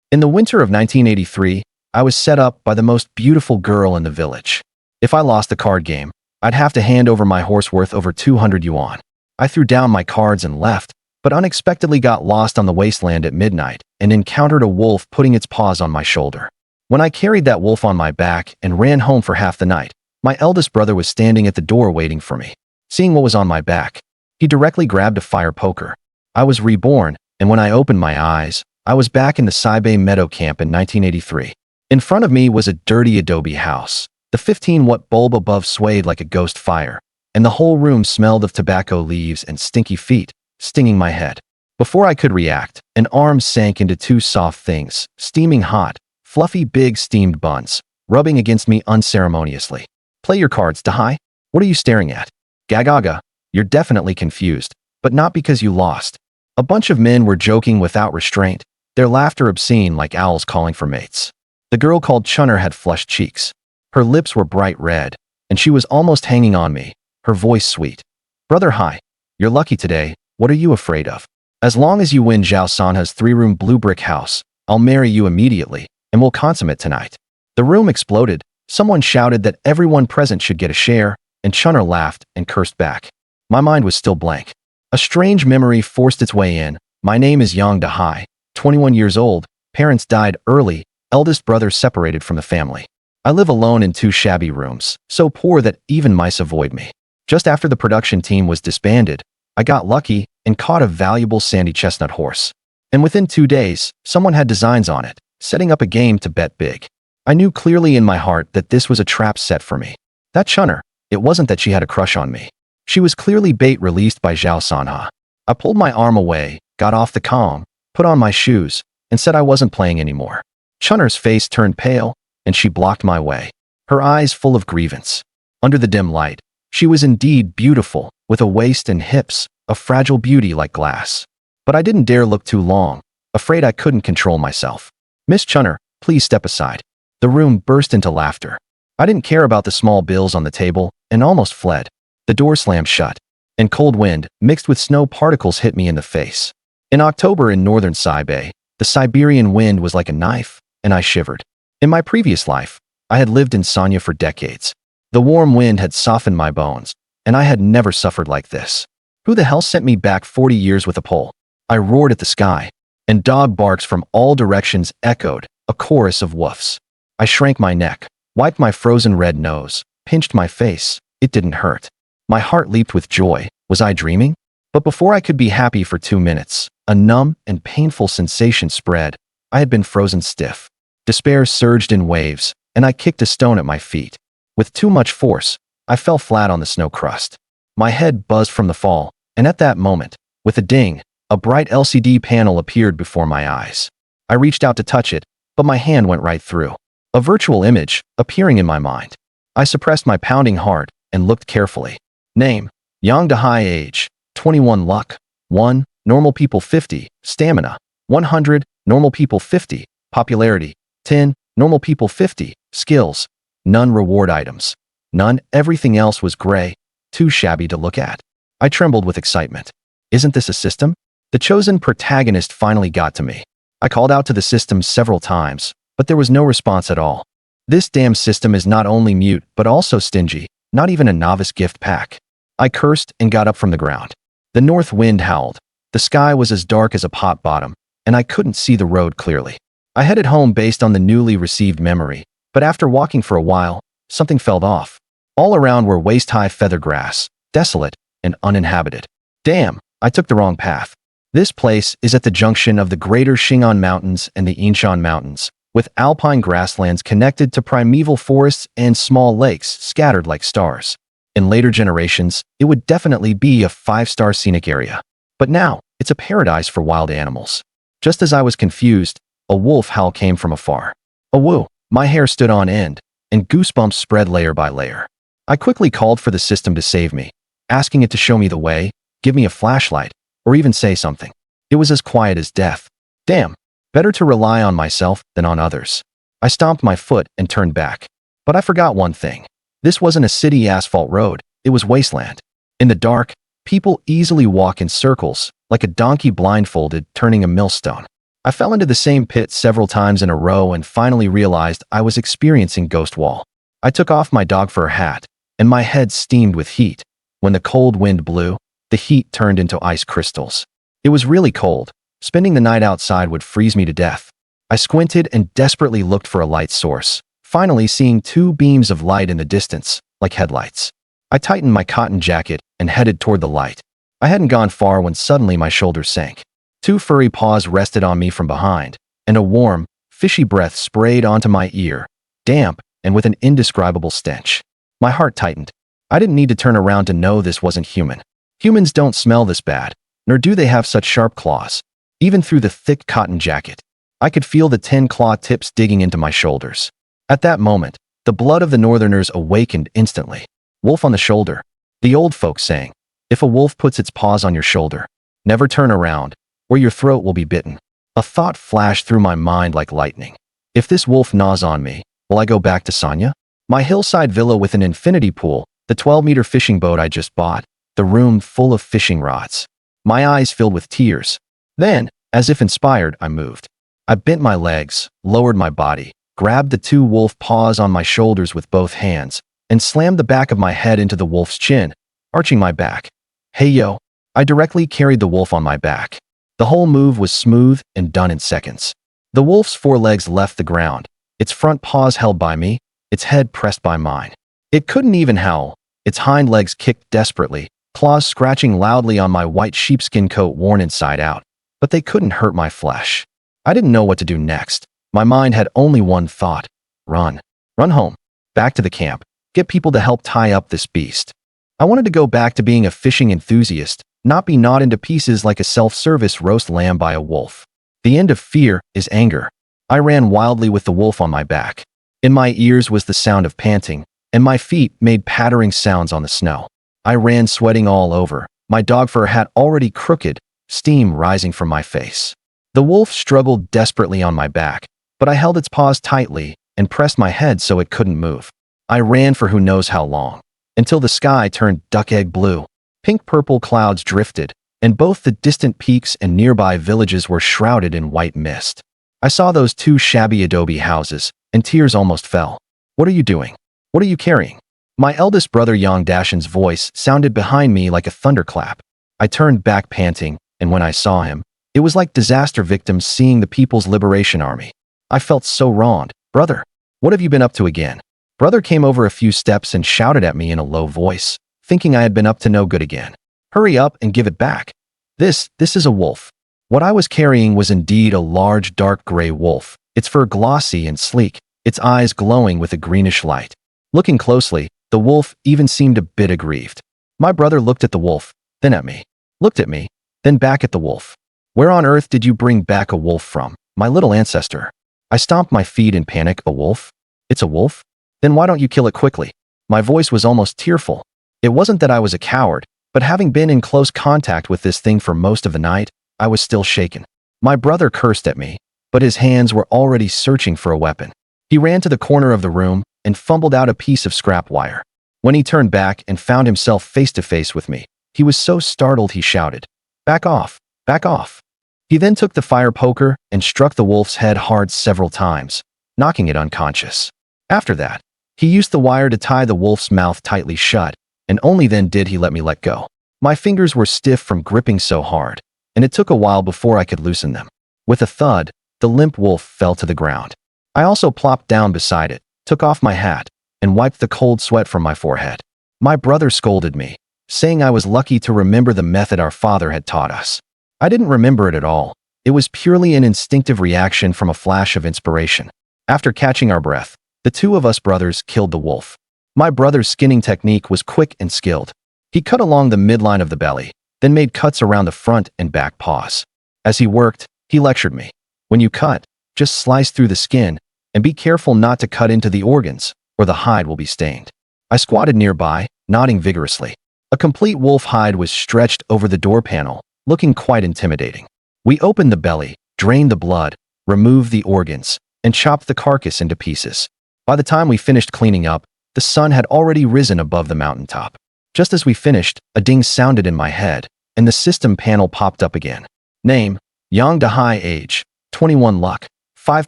In the winter of 1983, I was set up by the most beautiful girl in the village. If I lost the card game, I'd have to hand over my horse worth over 200 yuan. I threw down my cards and left, but unexpectedly got lost on the wasteland at midnight and encountered a wolf putting its paws on my shoulder. When I carried that wolf on my back and ran home for half the night, my eldest brother was standing at the door waiting for me. Seeing what was on my back, he directly grabbed a fire poker. I was reborn, and when I opened my eyes, I was back in the Saibei Meadow Camp in 1983. In front of me was a dirty adobe house. The 15-watt bulb above swayed like a ghost fire, and the whole room smelled of tobacco leaves and stinky feet, stinging my head. Before I could react, an arm sank into two soft things, steaming hot, fluffy big steamed buns, rubbing against me unceremoniously. Play your cards, Dahai. What are you staring at? Gagaga, you're definitely confused, but not because you lost. A bunch of men were joking without restraint, their laughter obscene like owls calling for mates. The girl called Chunner had flushed cheeks. Her lips were bright red, and she was almost hanging on me, her voice sweet. Brother Hai, you're lucky today. What are you afraid of? As long as you win Zhao Sanha's 3-room blue brick house, I'll marry you immediately, and we'll consummate tonight. The room exploded. Someone shouted that everyone present should get a share, and Chunner laughed and cursed back. My mind was still blank. A strange memory forced its way in. My name is Yang Dahai, 21 years old, parents died early, eldest brother separated from the family. I live alone in 2 shabby rooms, so poor that even mice avoid me. Just after the production team was disbanded, I got lucky and caught a valuable sandy chestnut horse. And within 2 days, someone had designs on it, setting up a game to bet big. I knew clearly in my heart that this was a trap set for me. That Chunner, it wasn't that she had a crush on me. She was clearly bait released by Zhao Sanha. I pulled my arm away, got off the Kong, put on my shoes, and said I wasn't playing anymore. Chunner's face turned pale, and she blocked my way, her eyes full of grievance. Under the dim light, she was indeed beautiful, with a waist and hips, a fragile beauty like glass. But I didn't dare look too long, afraid I couldn't control myself. Miss Chunner, please step aside. The room burst into laughter. I didn't care about the small bills on the table and almost fled. The door slammed shut, and cold wind, mixed with snow particles, hit me in the face. In October in northern Saibei, the Siberian wind was like a knife, and I shivered. In my previous life, I had lived in Sanya for decades. The warm wind had softened my bones, and I had never suffered like this. Who the hell sent me back 40 years with a pole? I roared at the sky, and dog barks from all directions echoed, a chorus of woofs. I shrank my neck, wiped my frozen red nose, pinched my face. It didn't hurt. My heart leaped with joy. Was I dreaming? But before I could be happy for 2 minutes, a numb and painful sensation spread. I had been frozen stiff. Despair surged in waves, and I kicked a stone at my feet. With too much force, I fell flat on the snow crust. My head buzzed from the fall, and at that moment, with a ding, a bright LCD panel appeared before my eyes. I reached out to touch it, but my hand went right through. A virtual image, appearing in my mind. I suppressed my pounding heart and looked carefully. Name, Yang Dahai. Age, 21. Luck, 1, normal people 50, stamina, 100, normal people 50, popularity, 10, normal people 50, skills, none. Reward items, none. Everything else was gray, too shabby to look at. I trembled with excitement. Isn't this a system? The chosen protagonist finally got to me. I called out to the system several times, but there was no response at all. This damn system is not only mute, but also stingy, not even a novice gift pack. I cursed and got up from the ground. The north wind howled. The sky was as dark as a pot bottom, and I couldn't see the road clearly. I headed home based on the newly received memory, but after walking for a while, something fell off. All around were waist-high feather grass, desolate and uninhabited. Damn, I took the wrong path. This place is at the junction of the Greater Shingon Mountains and the Inshan Mountains, with alpine grasslands connected to primeval forests and small lakes scattered like stars. In later generations, it would definitely be a 5-star scenic area. But now, it's a paradise for wild animals. Just as I was confused, a wolf howl came from afar. A woo! My hair stood on end, and goosebumps spread layer by layer. I quickly called for the system to save me, asking it to show me the way, give me a flashlight, or even say something. It was as quiet as death. Damn, better to rely on myself than on others. I stomped my foot and turned back. But I forgot one thing. This wasn't a city asphalt road, it was wasteland. In the dark, people easily walk in circles, like a donkey blindfolded turning a millstone. I fell into the same pit several times in a row and finally realized I was experiencing ghost wall. I took off my dog fur hat, and my head steamed with heat. When the cold wind blew, the heat turned into ice crystals. It was really cold. Spending the night outside would freeze me to death. I squinted and desperately looked for a light source, finally seeing two beams of light in the distance, like headlights. I tightened my cotton jacket and headed toward the light. I hadn't gone far when suddenly my shoulders sank. Two furry paws rested on me from behind, and a warm, fishy breath sprayed onto my ear, damp and with an indescribable stench. My heart tightened. I didn't need to turn around to know this wasn't human. Humans don't smell this bad, nor do they have such sharp claws. Even through the thick cotton jacket, I could feel the 10 claw tips digging into my shoulders. At that moment, the blood of the northerners awakened instantly. Wolf on the shoulder. The old folks saying, if a wolf puts its paws on your shoulder, never turn around, or your throat will be bitten. A thought flashed through my mind like lightning. If this wolf gnaws on me, will I go back to Sonia? My hillside villa with an infinity pool, the 12-meter fishing boat I just bought, the room full of fishing rods. My eyes filled with tears. Then, as if inspired, I moved. I bent my legs, lowered my body, grabbed the two wolf paws on my shoulders with both hands, and slammed the back of my head into the wolf's chin, arching my back. Hey yo! I directly carried the wolf on my back. The whole move was smooth and done in seconds. The wolf's forelegs left the ground, its front paws held by me, its head pressed by mine. It couldn't even howl. Its hind legs kicked desperately, claws scratching loudly on my white sheepskin coat worn inside out. But they couldn't hurt my flesh. I didn't know what to do next. My mind had only one thought. Run. Run home. Back to the camp. Get people to help tie up this beast. I wanted to go back to being a fishing enthusiast, not be gnawed into pieces like a self-service roast lamb by a wolf. The end of fear is anger. I ran wildly with the wolf on my back. In my ears was the sound of panting, and my feet made pattering sounds on the snow. I ran sweating all over, my dog fur hat already crooked, steam rising from my face. The wolf struggled desperately on my back, but I held its paws tightly and pressed my head so it couldn't move. I ran for who knows how long, until the sky turned duck-egg blue. Pink-purple clouds drifted, and both the distant peaks and nearby villages were shrouded in white mist. I saw those two shabby adobe houses, and tears almost fell. What are you doing? What are you carrying? My eldest brother Yang Dashan's voice sounded behind me like a thunderclap. I turned back panting, and when I saw him, it was like disaster victims seeing the People's Liberation Army. I felt so wronged. Brother, what have you been up to again? Brother came over a few steps and shouted at me in a low voice, thinking I had been up to no good again. Hurry up and give it back. This is a wolf. What I was carrying was indeed a large dark gray wolf, its fur glossy and sleek, its eyes glowing with a greenish light. Looking closely, the wolf even seemed a bit aggrieved. My brother looked at the wolf, then at me, looked at me, then back at the wolf. Where on earth did you bring back a wolf from, my little ancestor? I stomped my feet in panic. A wolf? It's a wolf? Then why don't you kill it quickly? My voice was almost tearful. It wasn't that I was a coward, but having been in close contact with this thing for most of the night, I was still shaken. My brother cursed at me, but his hands were already searching for a weapon. He ran to the corner of the room and fumbled out a piece of scrap wire. When he turned back and found himself face to face with me, he was so startled he shouted, "Back off! Back off!" He then took the fire poker and struck the wolf's head hard several times, knocking it unconscious. After that, he used the wire to tie the wolf's mouth tightly shut, and only then did he let me let go. My fingers were stiff from gripping so hard, and it took a while before I could loosen them. With a thud, the limp wolf fell to the ground. I also plopped down beside it, took off my hat, and wiped the cold sweat from my forehead. My brother scolded me, saying I was lucky to remember the method our father had taught us. I didn't remember it at all. It was purely an instinctive reaction from a flash of inspiration. After catching our breath, the two of us brothers killed the wolf. My brother's skinning technique was quick and skilled. He cut along the midline of the belly, then made cuts around the front and back paws. As he worked, he lectured me. When you cut, just slice through the skin, and be careful not to cut into the organs, or the hide will be stained. I squatted nearby, nodding vigorously. A complete wolf hide was stretched over the door panel, looking quite intimidating. We opened the belly, drained the blood, removed the organs, and chopped the carcass into pieces. By the time we finished cleaning up, the sun had already risen above the mountaintop. Just as we finished, a ding sounded in my head, and the system panel popped up again. Name, Yang Dahai. Age, 21 luck, 5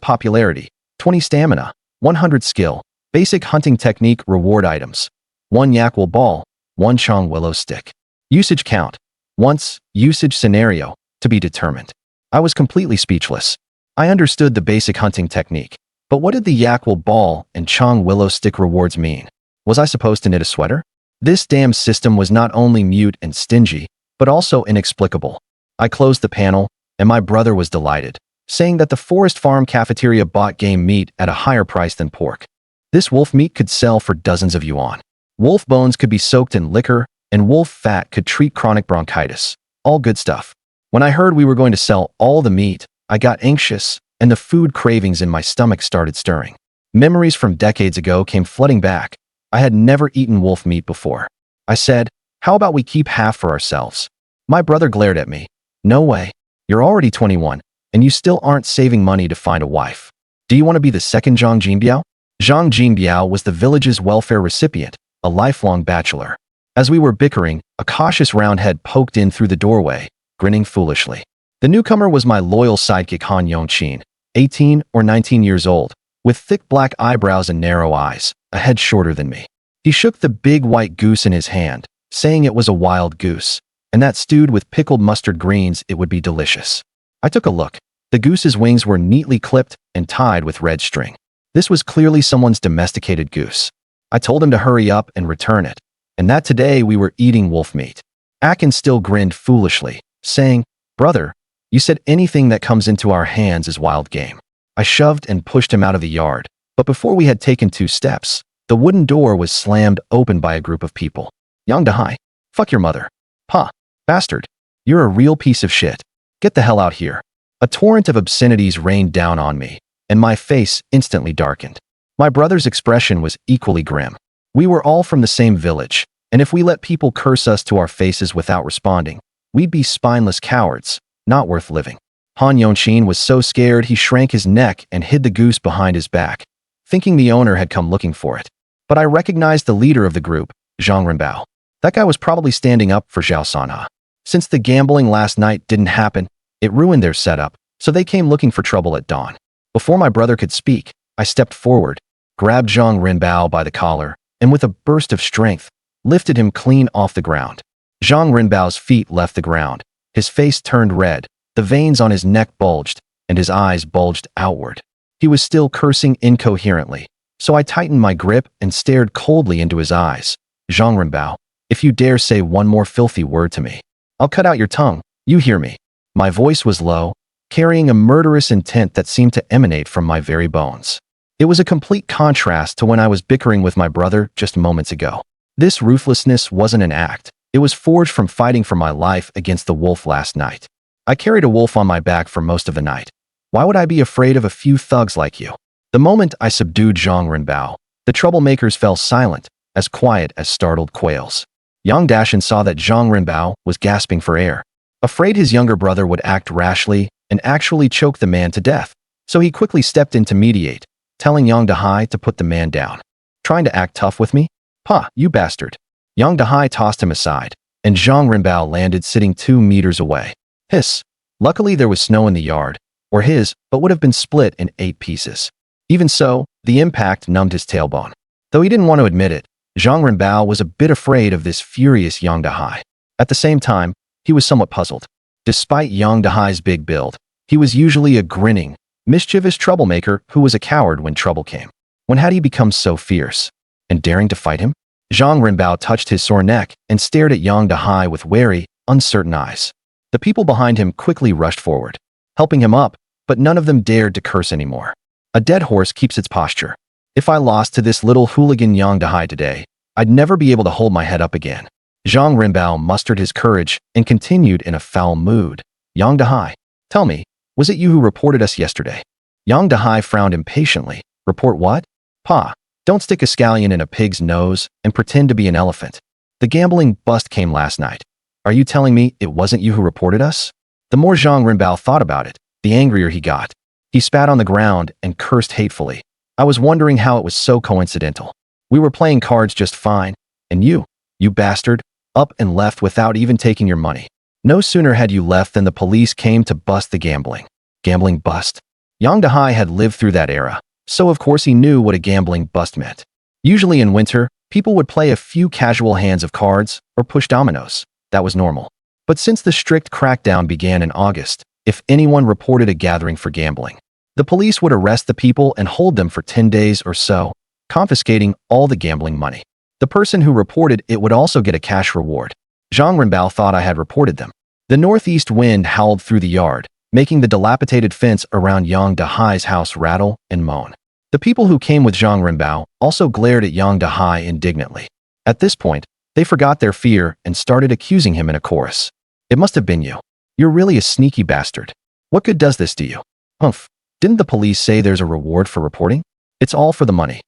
popularity, 20 stamina, 100 skill, basic hunting technique reward items, 1 Yakwal ball, 1 Chong willow stick. Usage count, once, usage scenario, to be determined. I was completely speechless. I understood the basic hunting technique, but what did the Yakwal ball and Chong willow stick rewards mean? Was I supposed to knit a sweater? This damn system was not only mute and stingy, but also inexplicable. I closed the panel, and my brother was delighted, saying that the Forest Farm cafeteria bought game meat at a higher price than pork. This wolf meat could sell for dozens of yuan. Wolf bones could be soaked in liquor, and wolf fat could treat chronic bronchitis. All good stuff. When I heard we were going to sell all the meat, I got anxious, and the food cravings in my stomach started stirring. Memories from decades ago came flooding back. I had never eaten wolf meat before. I said, "How about we keep half for ourselves?" My brother glared at me. "No way. You're already 21, and you still aren't saving money to find a wife. Do you want to be the second Zhang Jinbiao?" Zhang Jinbiao was the village's welfare recipient, a lifelong bachelor. As we were bickering, a cautious round head poked in through the doorway, grinning foolishly. The newcomer was my loyal sidekick Han Yongqin, 18 or 19 years old, with thick black eyebrows and narrow eyes, a head shorter than me. He shook the big white goose in his hand, saying it was a wild goose, and that stewed with pickled mustard greens it would be delicious. I took a look. The goose's wings were neatly clipped and tied with red string. This was clearly someone's domesticated goose. I told him to hurry up and return it, and that today we were eating wolf meat. Akin still grinned foolishly, saying, "Brother, you said anything that comes into our hands is wild game." I shoved and pushed him out of the yard, but before we had taken 2 steps, the wooden door was slammed open by a group of people. "Yang Dahai, fuck your mother. Pa, bastard. You're a real piece of shit. Get the hell out here." A torrent of obscenities rained down on me, and my face instantly darkened. My brother's expression was equally grim. We were all from the same village, and if we let people curse us to our faces without responding, we'd be spineless cowards, not worth living. Han Yongqin was so scared he shrank his neck and hid the goose behind his back, thinking the owner had come looking for it. But I recognized the leader of the group, Zhang Renbao. That guy was probably standing up for Zhao Sanha. Since the gambling last night didn't happen, it ruined their setup, so they came looking for trouble at dawn. Before my brother could speak, I stepped forward, grabbed Zhang Renbao by the collar, and with a burst of strength, lifted him clean off the ground. Zhang Renbao's feet left the ground. His face turned red, the veins on his neck bulged, and his eyes bulged outward. He was still cursing incoherently, so I tightened my grip and stared coldly into his eyes. "Zhang Renbao, if you dare say one more filthy word to me, I'll cut out your tongue. You hear me?" My voice was low, carrying a murderous intent that seemed to emanate from my very bones. It was a complete contrast to when I was bickering with my brother just moments ago. This ruthlessness wasn't an act. It was forged from fighting for my life against the wolf last night. I carried a wolf on my back for most of the night. Why would I be afraid of a few thugs like you? The moment I subdued Zhang Renbao, the troublemakers fell silent, as quiet as startled quails. Yang Dashan saw that Zhang Renbao was gasping for air, afraid his younger brother would act rashly and actually choke the man to death, so he quickly stepped in to mediate, telling Yang Dahai to put the man down. "Trying to act tough with me? Pa, you bastard." Yang Dahai tossed him aside, and Zhang Renbao landed sitting 2 meters away. Hiss. Luckily there was snow in the yard, or his, but would have been split in 8 pieces. Even so, the impact numbed his tailbone. Though he didn't want to admit it, Zhang Renbao was a bit afraid of this furious Yang Dahai. At the same time, he was somewhat puzzled. Despite Yang Dahai's big build, he was usually a grinning, mischievous troublemaker who was a coward when trouble came. When had he become so fierce and daring to fight him? Zhang Renbao touched his sore neck and stared at Yang Dahai with wary, uncertain eyes. The people behind him quickly rushed forward, helping him up, but none of them dared to curse anymore. A dead horse keeps its posture. If I lost to this little hooligan Yang Dahai today, I'd never be able to hold my head up again. Zhang Renbao mustered his courage and continued in a foul mood. "Yang Dahai, tell me, was it you who reported us yesterday?" Yang Dahai frowned impatiently. "Report what? Pa, don't stick a scallion in a pig's nose and pretend to be an elephant. The gambling bust came last night. Are you telling me it wasn't you who reported us?" The more Zhang Renbao thought about it, the angrier he got. He spat on the ground and cursed hatefully. I was wondering how it was so coincidental. We were playing cards just fine, and you bastard, up and left without even taking your money. No sooner had you left than the police came to bust the gambling. Gambling bust. Yang Dahai had lived through that era, so of course he knew what a gambling bust meant. Usually in winter, people would play a few casual hands of cards or push dominoes. That was normal. But since the strict crackdown began in August, if anyone reported a gathering for gambling, the police would arrest the people and hold them for 10 days or so, confiscating all the gambling money. The person who reported it would also get a cash reward. Zhang Renbao thought I had reported them. The northeast wind howled through the yard, making the dilapidated fence around Yang Dahai's house rattle and moan. The people who came with Zhang Renbao also glared at Yang Dahai indignantly. At this point, they forgot their fear and started accusing him in a chorus. It must have been you. You're really a sneaky bastard. What good does this do you? Humph. Didn't the police say there's a reward for reporting? It's all for the money.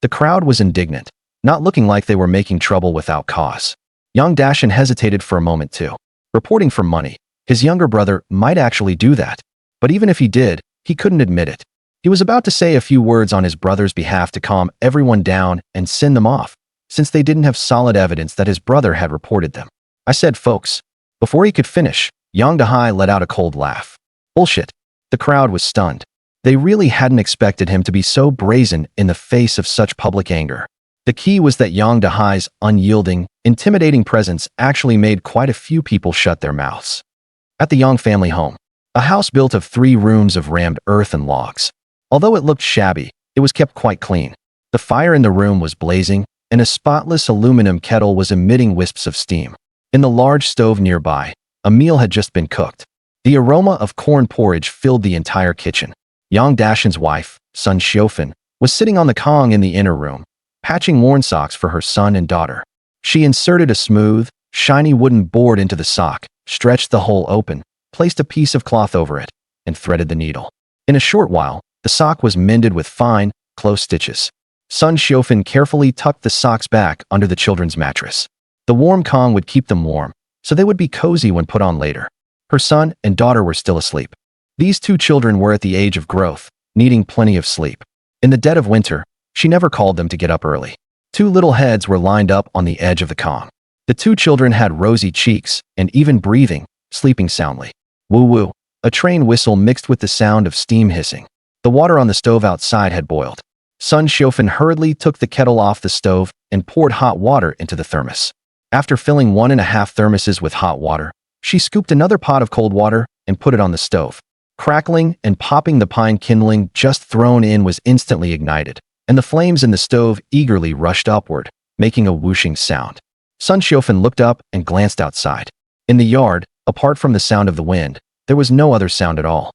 The crowd was indignant, not looking like they were making trouble without cause. Yang Dashan hesitated for a moment too. Reporting for money. His younger brother might actually do that. But even if he did, he couldn't admit it. He was about to say a few words on his brother's behalf to calm everyone down and send them off, since they didn't have solid evidence that his brother had reported them. I said, folks. Before he could finish, Yang Dahai let out a cold laugh. Bullshit. The crowd was stunned. They really hadn't expected him to be so brazen in the face of such public anger. The key was that Yang Dahai's unyielding, intimidating presence actually made quite a few people shut their mouths. At the Yang family home, a house built of 3 rooms of rammed earth and logs. Although it looked shabby, it was kept quite clean. The fire in the room was blazing, and a spotless aluminum kettle was emitting wisps of steam. In the large stove nearby, a meal had just been cooked. The aroma of corn porridge filled the entire kitchen. Yang Dashan's wife, Sun Xiaofan, was sitting on the Kong in the inner room, patching worn socks for her son and daughter. She inserted a smooth, shiny wooden board into the sock, stretched the hole open, placed a piece of cloth over it, and threaded the needle. In a short while, the sock was mended with fine, close stitches. Sun Xiaofan carefully tucked the socks back under the children's mattress. The warm Kong would keep them warm, so they would be cozy when put on later. Her son and daughter were still asleep. These 2 children were at the age of growth, needing plenty of sleep. In the dead of winter, she never called them to get up early. 2 little heads were lined up on the edge of the Kong. The 2 children had rosy cheeks and even breathing, sleeping soundly. Woo-woo, a train whistle mixed with the sound of steam hissing. The water on the stove outside had boiled. Sun Xiaofan hurriedly took the kettle off the stove and poured hot water into the thermos. After filling 1.5 thermoses with hot water, she scooped another pot of cold water and put it on the stove. Crackling and popping, the pine kindling just thrown in was instantly ignited, and the flames in the stove eagerly rushed upward, making a whooshing sound. Sun Xiaofan looked up and glanced outside. In the yard, apart from the sound of the wind, there was no other sound at all.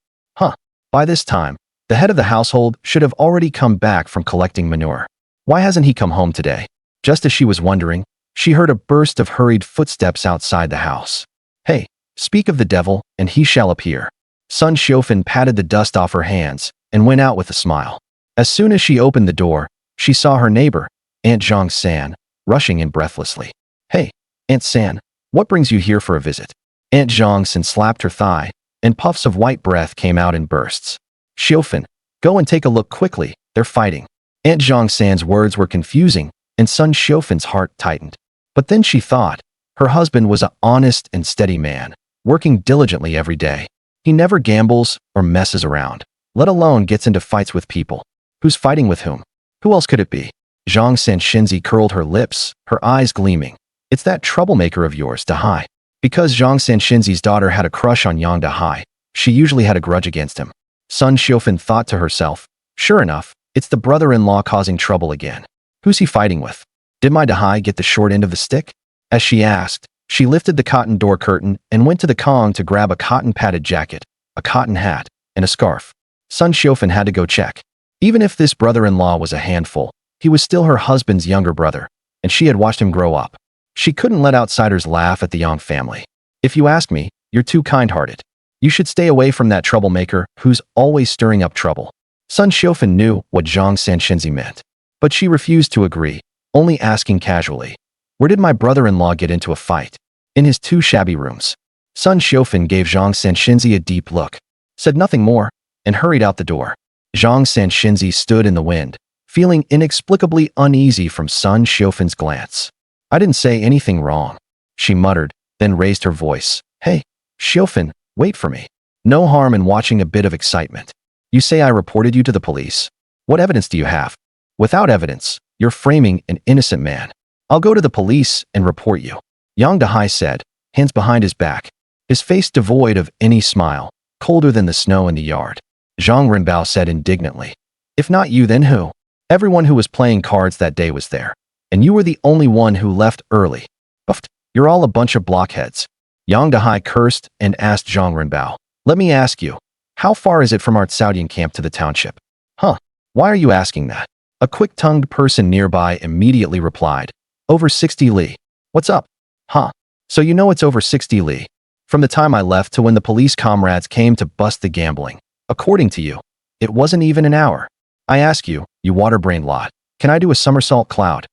By this time, the head of the household should have already come back from collecting manure. Why hasn't he come home today? Just as she was wondering, she heard a burst of hurried footsteps outside the house. Hey, speak of the devil, and he shall appear. Sun Xiaofan patted the dust off her hands and went out with a smile. As soon as she opened the door, she saw her neighbor, Aunt Zhang San, rushing in breathlessly. Hey, Aunt San, what brings you here for a visit? Aunt Zhang San slapped her thigh, and puffs of white breath came out in bursts. Xiaofan, go and take a look quickly, they're fighting. Aunt Zhang San's words were confusing, and Sun Xiaofan's heart tightened. But then she thought, her husband was an honest and steady man, working diligently every day. He never gambles or messes around, let alone gets into fights with people. Who's fighting with whom? Who else could it be? Zhang Sanshinzi curled her lips, her eyes gleaming. It's that troublemaker of yours, Dahai. Because Zhang Sanshinzi's daughter had a crush on Yang Dahai, she usually had a grudge against him. Sun Xiaofan thought to herself, sure enough, it's the brother-in-law causing trouble again. Who's he fighting with? Did my Dahai get the short end of the stick? As she asked, she lifted the cotton door curtain and went to the Kong to grab a cotton-padded jacket, a cotton hat, and a scarf. Sun Xiaofan had to go check. Even if this brother-in-law was a handful, he was still her husband's younger brother, and she had watched him grow up. She couldn't let outsiders laugh at the Yang family. If you ask me, you're too kind-hearted. You should stay away from that troublemaker who's always stirring up trouble. Sun Xiaofan knew what Zhang Sanshinzi meant, but she refused to agree, only asking casually, where did my brother-in-law get into a fight? In his 2 shabby rooms. Sun Xiaofan gave Zhang Sanshinzi a deep look, said nothing more, and hurried out the door. Zhang Sanshinzi stood in the wind, feeling inexplicably uneasy from Sun Xiaofan's glance. I didn't say anything wrong, she muttered, then raised her voice. Hey, Xiaofan, wait for me. No harm in watching a bit of excitement. You say I reported you to the police. What evidence do you have? Without evidence, you're framing an innocent man. I'll go to the police and report you. Yang Dahai said, hands behind his back, his face devoid of any smile, colder than the snow in the yard. Zhang Renbao said indignantly, if not you, then who? Everyone who was playing cards that day was there, and you were the only one who left early. Buffed, you're all a bunch of blockheads. Yang Dahai cursed and asked Zhang Renbao, let me ask you, how far is it from our Tsaudian camp to the township? Huh, why are you asking that? A quick-tongued person nearby immediately replied, over 60 li. What's up? Huh, so you know it's over 60 li. From the time I left to when the police comrades came to bust the gambling. According to you, it wasn't even an hour. I ask you, you water-brained lot, can I do a somersault cloud?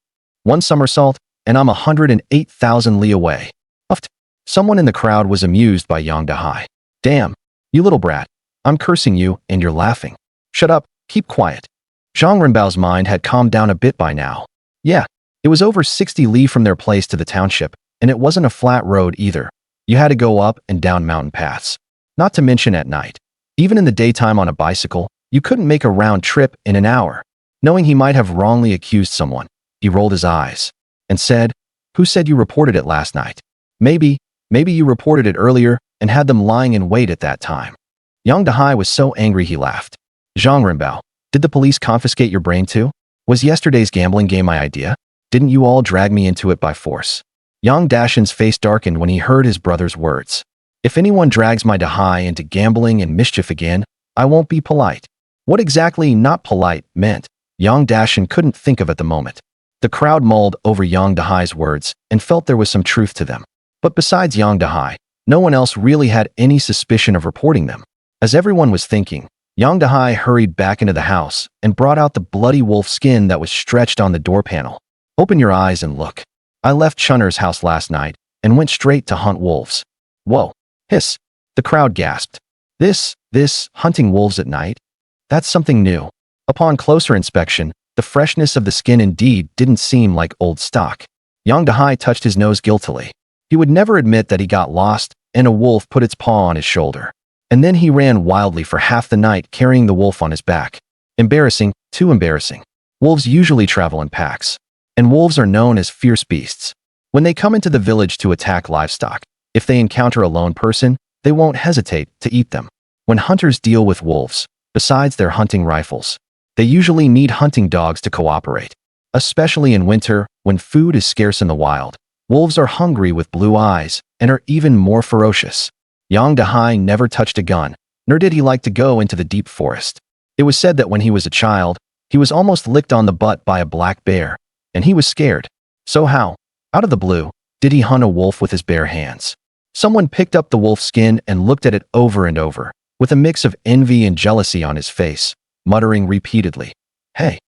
One somersault, and I'm 108,000 li away. Uffed. Someone in the crowd was amused by Yang Dahai. Damn, you little brat. I'm cursing you, and you're laughing. Shut up, keep quiet. Zhang Renbao's mind had calmed down a bit by now. Yeah, it was over 60 li from their place to the township, and it wasn't a flat road either. You had to go up and down mountain paths. Not to mention at night. Even in the daytime on a bicycle, you couldn't make a round trip in an hour. Knowing he might have wrongly accused someone, he rolled his eyes and said, who said you reported it last night? Maybe you reported it earlier and had them lying in wait at that time. Yang Dahai was so angry he laughed. Zhang Renbao, did the police confiscate your brain too? Was yesterday's gambling game my idea? Didn't you all drag me into it by force? Yang Dashan's face darkened when he heard his brother's words. If anyone drags my Dahai into gambling and mischief again, I won't be polite. What exactly not polite meant, Yang Dashan couldn't think of at the moment. The crowd mulled over Yang Dahai's words and felt there was some truth to them. But besides Yang Dahai, no one else really had any suspicion of reporting them. As everyone was thinking, Yang Dahai hurried back into the house and brought out the bloody wolf skin that was stretched on the door panel. Open your eyes and look. I left Chunner's house last night and went straight to hunt wolves. Whoa. Hiss. The crowd gasped. This, hunting wolves at night? That's something new. Upon closer inspection, the freshness of the skin indeed didn't seem like old stock. Yang Dahai touched his nose guiltily. He would never admit that he got lost, and a wolf put its paw on his shoulder. And then he ran wildly for half the night carrying the wolf on his back. Embarrassing, too embarrassing. Wolves usually travel in packs. And wolves are known as fierce beasts. When they come into the village to attack livestock, if they encounter a lone person, they won't hesitate to eat them. When hunters deal with wolves, besides their hunting rifles, they usually need hunting dogs to cooperate. Especially in winter, when food is scarce in the wild, wolves are hungry with blue eyes and are even more ferocious. Yang Dahai never touched a gun, nor did he like to go into the deep forest. It was said that when he was a child, he was almost licked on the butt by a black bear, and he was scared. So how, out of the blue, did he hunt a wolf with his bare hands? Someone picked up the wolf skin and looked at it over and over, with a mix of envy and jealousy on his face, muttering repeatedly, Hey,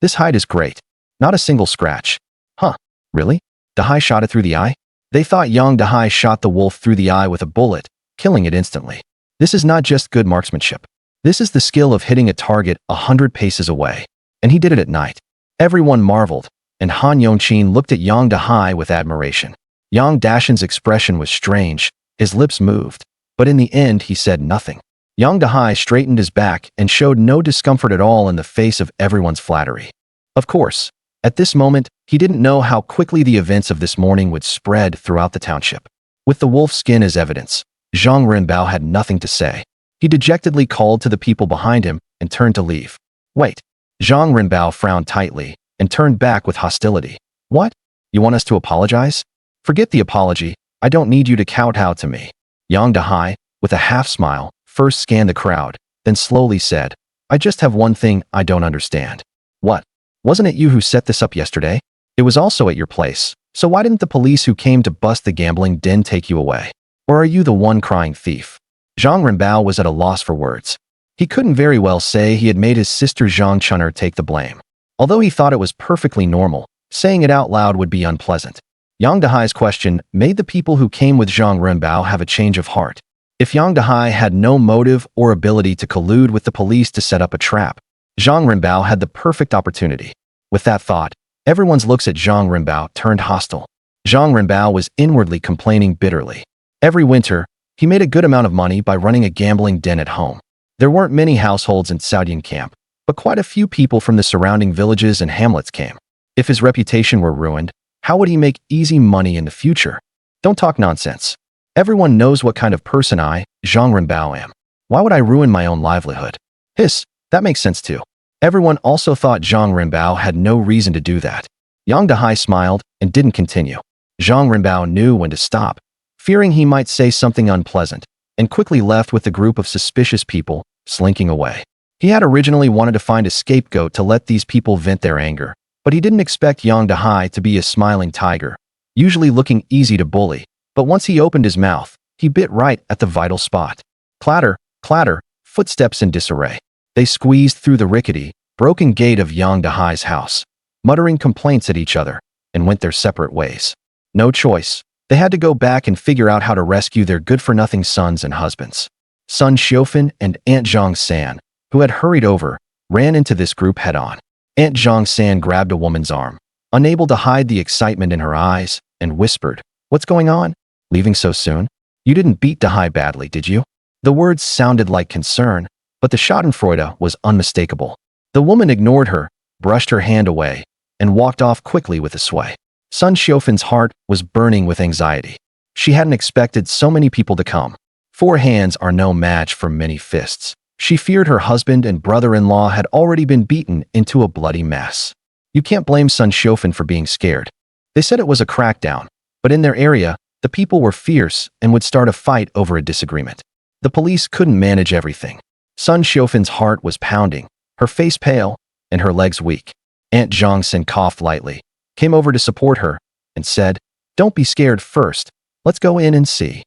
this hide is great. Not a single scratch. Huh, really? Dahai shot it through the eye? They thought Yang Dahai shot the wolf through the eye with a bullet, killing it instantly. This is not just good marksmanship. This is the skill of hitting a target 100 paces away. And he did it at night. Everyone marveled, and Han Yongqin looked at Yang Dahai with admiration. Yang Dashan's expression was strange, his lips moved, but in the end he said nothing. Yang Dahai straightened his back and showed no discomfort at all in the face of everyone's flattery. Of course, at this moment, he didn't know how quickly the events of this morning would spread throughout the township. With the wolf skin as evidence, Zhang Renbao had nothing to say. He dejectedly called to the people behind him and turned to leave. Wait. Zhang Renbao frowned tightly and turned back with hostility. What? You want us to apologize? Forget the apology. I don't need you to kowtow to me. Yang Dahai, with a half-smile, first scanned the crowd, then slowly said, I just have one thing I don't understand. What? Wasn't it you who set this up yesterday? It was also at your place, so why didn't the police who came to bust the gambling den take you away? Or are you the one crying thief? Zhang Renbao was at a loss for words. He couldn't very well say he had made his sister Zhang Chunner take the blame. Although he thought it was perfectly normal, saying it out loud would be unpleasant. Yang Dahai's question made the people who came with Zhang Renbao have a change of heart. If Yang Dahai had no motive or ability to collude with the police to set up a trap, Zhang Renbao had the perfect opportunity. With that thought, everyone's looks at Zhang Renbao turned hostile. Zhang Renbao was inwardly complaining bitterly. Every winter, He made a good amount of money by running a gambling den at home. There weren't many households in Saudian camp, but quite a few people from the surrounding villages and hamlets came. If his reputation were ruined, how would he make easy money in the future? Don't talk nonsense. Everyone knows what kind of person I, Zhang Renbao, am. Why would I ruin my own livelihood? Hiss, that makes sense too. Everyone also thought Zhang Renbao had no reason to do that. Yang Dahai smiled and didn't continue. Zhang Renbao knew when to stop, fearing he might say something unpleasant, and quickly left with the group of suspicious people, slinking away. He had originally wanted to find a scapegoat to let these people vent their anger, but he didn't expect Yang Dahai to be a smiling tiger, usually looking easy to bully. But once he opened his mouth, he bit right at the vital spot. Clatter, clatter, footsteps in disarray. They squeezed through the rickety, broken gate of Yang Dahai's house, muttering complaints at each other, and went their separate ways. No choice. They had to go back and figure out how to rescue their good-for-nothing sons and husbands. Son Xiaofan and Aunt Zhang San, who had hurried over, ran into this group head-on. Aunt Zhang San grabbed a woman's arm, unable to hide the excitement in her eyes, and whispered, "What's going on? Leaving so soon? You didn't beat Dahai badly, did you?" The words sounded like concern, but the schadenfreude was unmistakable. The woman ignored her, brushed her hand away, and walked off quickly with a sway. Sun Xiaofan's heart was burning with anxiety. She hadn't expected so many people to come. 4 hands are no match for many fists. She feared her husband and brother-in-law had already been beaten into a bloody mess. You can't blame Sun Xiaofan for being scared. They said it was a crackdown, but in their area, the people were fierce and would start a fight over a disagreement. The police couldn't manage everything. Sun Xiaofan's heart was pounding, her face pale, and her legs weak. Aunt Zhang San coughed lightly, came over to support her, and said, "Don't be scared first. Let's go in and see."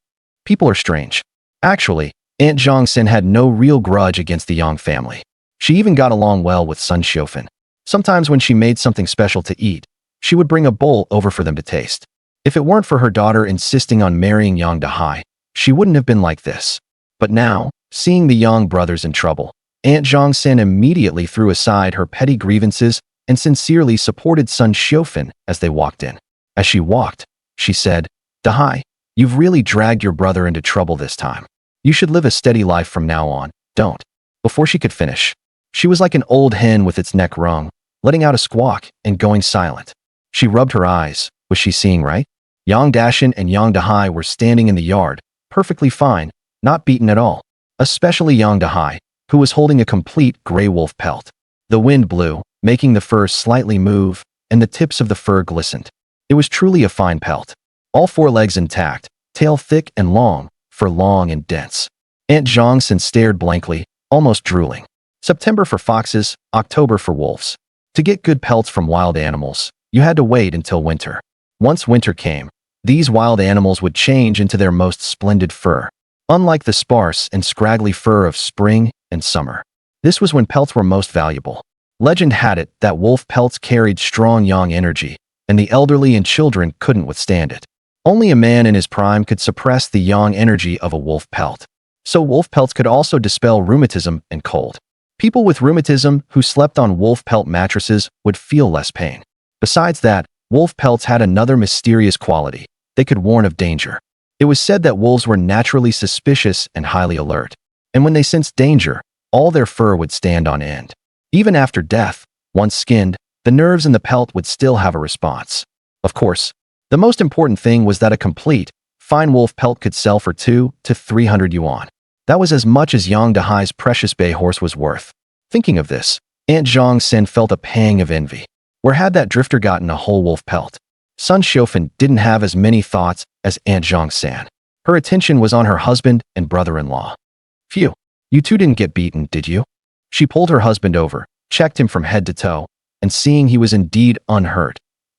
People are strange. Actually, Aunt Zhang San had no real grudge against the Yang family. She even got along well with Sun Xiaofan. Sometimes when she made something special to eat, she would bring a bowl over for them to taste. If it weren't for her daughter insisting on marrying Yang Dahai, she wouldn't have been like this. But now, seeing the Yang brothers in trouble, Aunt Zhang San immediately threw aside her petty grievances and sincerely supported Sun Xiaofan as they walked in. As she walked, she said, "Dahai, you've really dragged your brother into trouble this time. You should live a steady life from now on, don't." Before she could finish, she was like an old hen with its neck wrung, letting out a squawk and going silent. She rubbed her eyes. Was she seeing right? Yang Dashan and Yang Dahai were standing in the yard, perfectly fine, not beaten at all. Especially Yang Dahai, who was holding a complete gray wolf pelt. The wind blew, making the fur slightly move, and the tips of the fur glistened. It was truly a fine pelt. All 4 legs intact, tail thick and long, fur long and dense. Aunt Zhang San stared blankly, almost drooling. September for foxes, October for wolves. To get good pelts from wild animals, you had to wait until winter. Once winter came, these wild animals would change into their most splendid fur, unlike the sparse and scraggly fur of spring and summer. This was when pelts were most valuable. Legend had it that wolf pelts carried strong yang energy, and the elderly and children couldn't withstand it. Only a man in his prime could suppress the yang energy of a wolf pelt. So wolf pelts could also dispel rheumatism and cold. People with rheumatism who slept on wolf pelt mattresses would feel less pain. Besides that, wolf pelts had another mysterious quality. They could warn of danger. It was said that wolves were naturally suspicious and highly alert, and when they sensed danger, all their fur would stand on end. Even after death, once skinned, the nerves in the pelt would still have a response. Of course, the most important thing was that a complete, fine wolf pelt could sell for 200 to 300 yuan. That was as much as Yang Dahai's precious bay horse was worth. Thinking of this, Aunt Zhang San felt a pang of envy. Where had that drifter gotten a whole wolf pelt? Sun Xiaofan didn't have as many thoughts as Aunt Zhang San. Her attention was on her husband and brother-in-law. "Phew, you two didn't get beaten, did you?" She pulled her husband over, checked him from head to toe, and seeing he was indeed unhurt,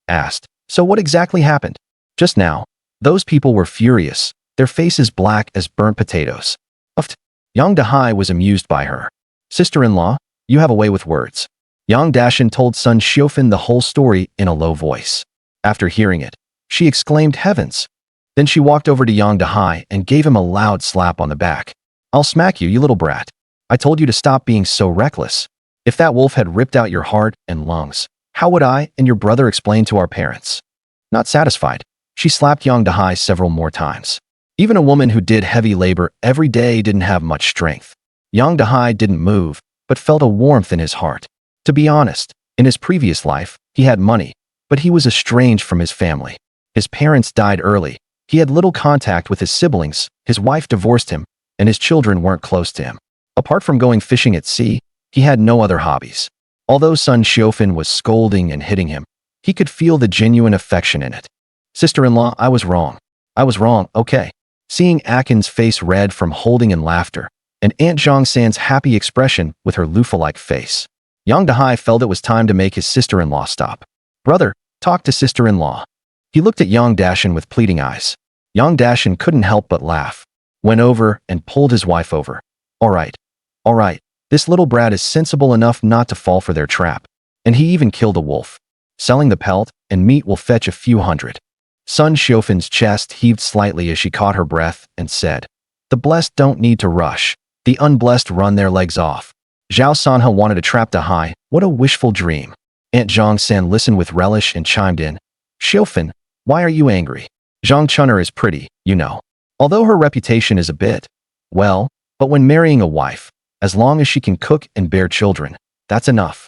asked, "So what exactly happened?" "Just now, those people were furious, their faces black as burnt potatoes." Uft. Yang Dahai was amused by her. "Sister-in-law, you have a way with words." Yang Dashan told Sun Xiaofan the whole story in a low voice. After hearing it, she exclaimed, "Heavens!" Then she walked over to Yang Dahai and gave him a loud slap on the back. "I'll smack you, you little brat. I told you to stop being so reckless. If that wolf had ripped out your heart and lungs, how would I and your brother explain to our parents?" Not satisfied, she slapped Yang Dahai several more times. Even a woman who did heavy labor every day didn't have much strength. Young Dahai didn't move, but felt a warmth in his heart. To be honest, in his previous life, he had money, but he was estranged from his family. His parents died early. He had little contact with his siblings, his wife divorced him, and his children weren't close to him. Apart from going fishing at sea, he had no other hobbies. Although Sun Xiofan was scolding and hitting him, he could feel the genuine affection in it. Sister-in-law, I was wrong. I was wrong, okay. Seeing Akin's face red from holding and laughter, and Aunt Zhongsan's happy expression with her loofah-like face, Yang Dahai felt it was time to make his sister-in-law stop. Brother, talk to sister-in-law. He looked at Yang Dashan with pleading eyes. Yang Dashan couldn't help but laugh, went over and pulled his wife over. All right. This little brat is sensible enough not to fall for their trap. And he even killed a wolf. Selling the pelt and meat will fetch a few hundred. Sun Xiufan's chest heaved slightly as she caught her breath and said, The blessed don't need to rush. The unblessed run their legs off. Zhao Sanhe wanted to trap Dahai. What a wishful dream. Aunt Zhongsan listened with relish and chimed in. Xiufan, why are you angry? Zhang Chun'er is pretty, you know. Although her reputation is a bit, well, but when marrying a wife, as long as she can cook and bear children, that's enough.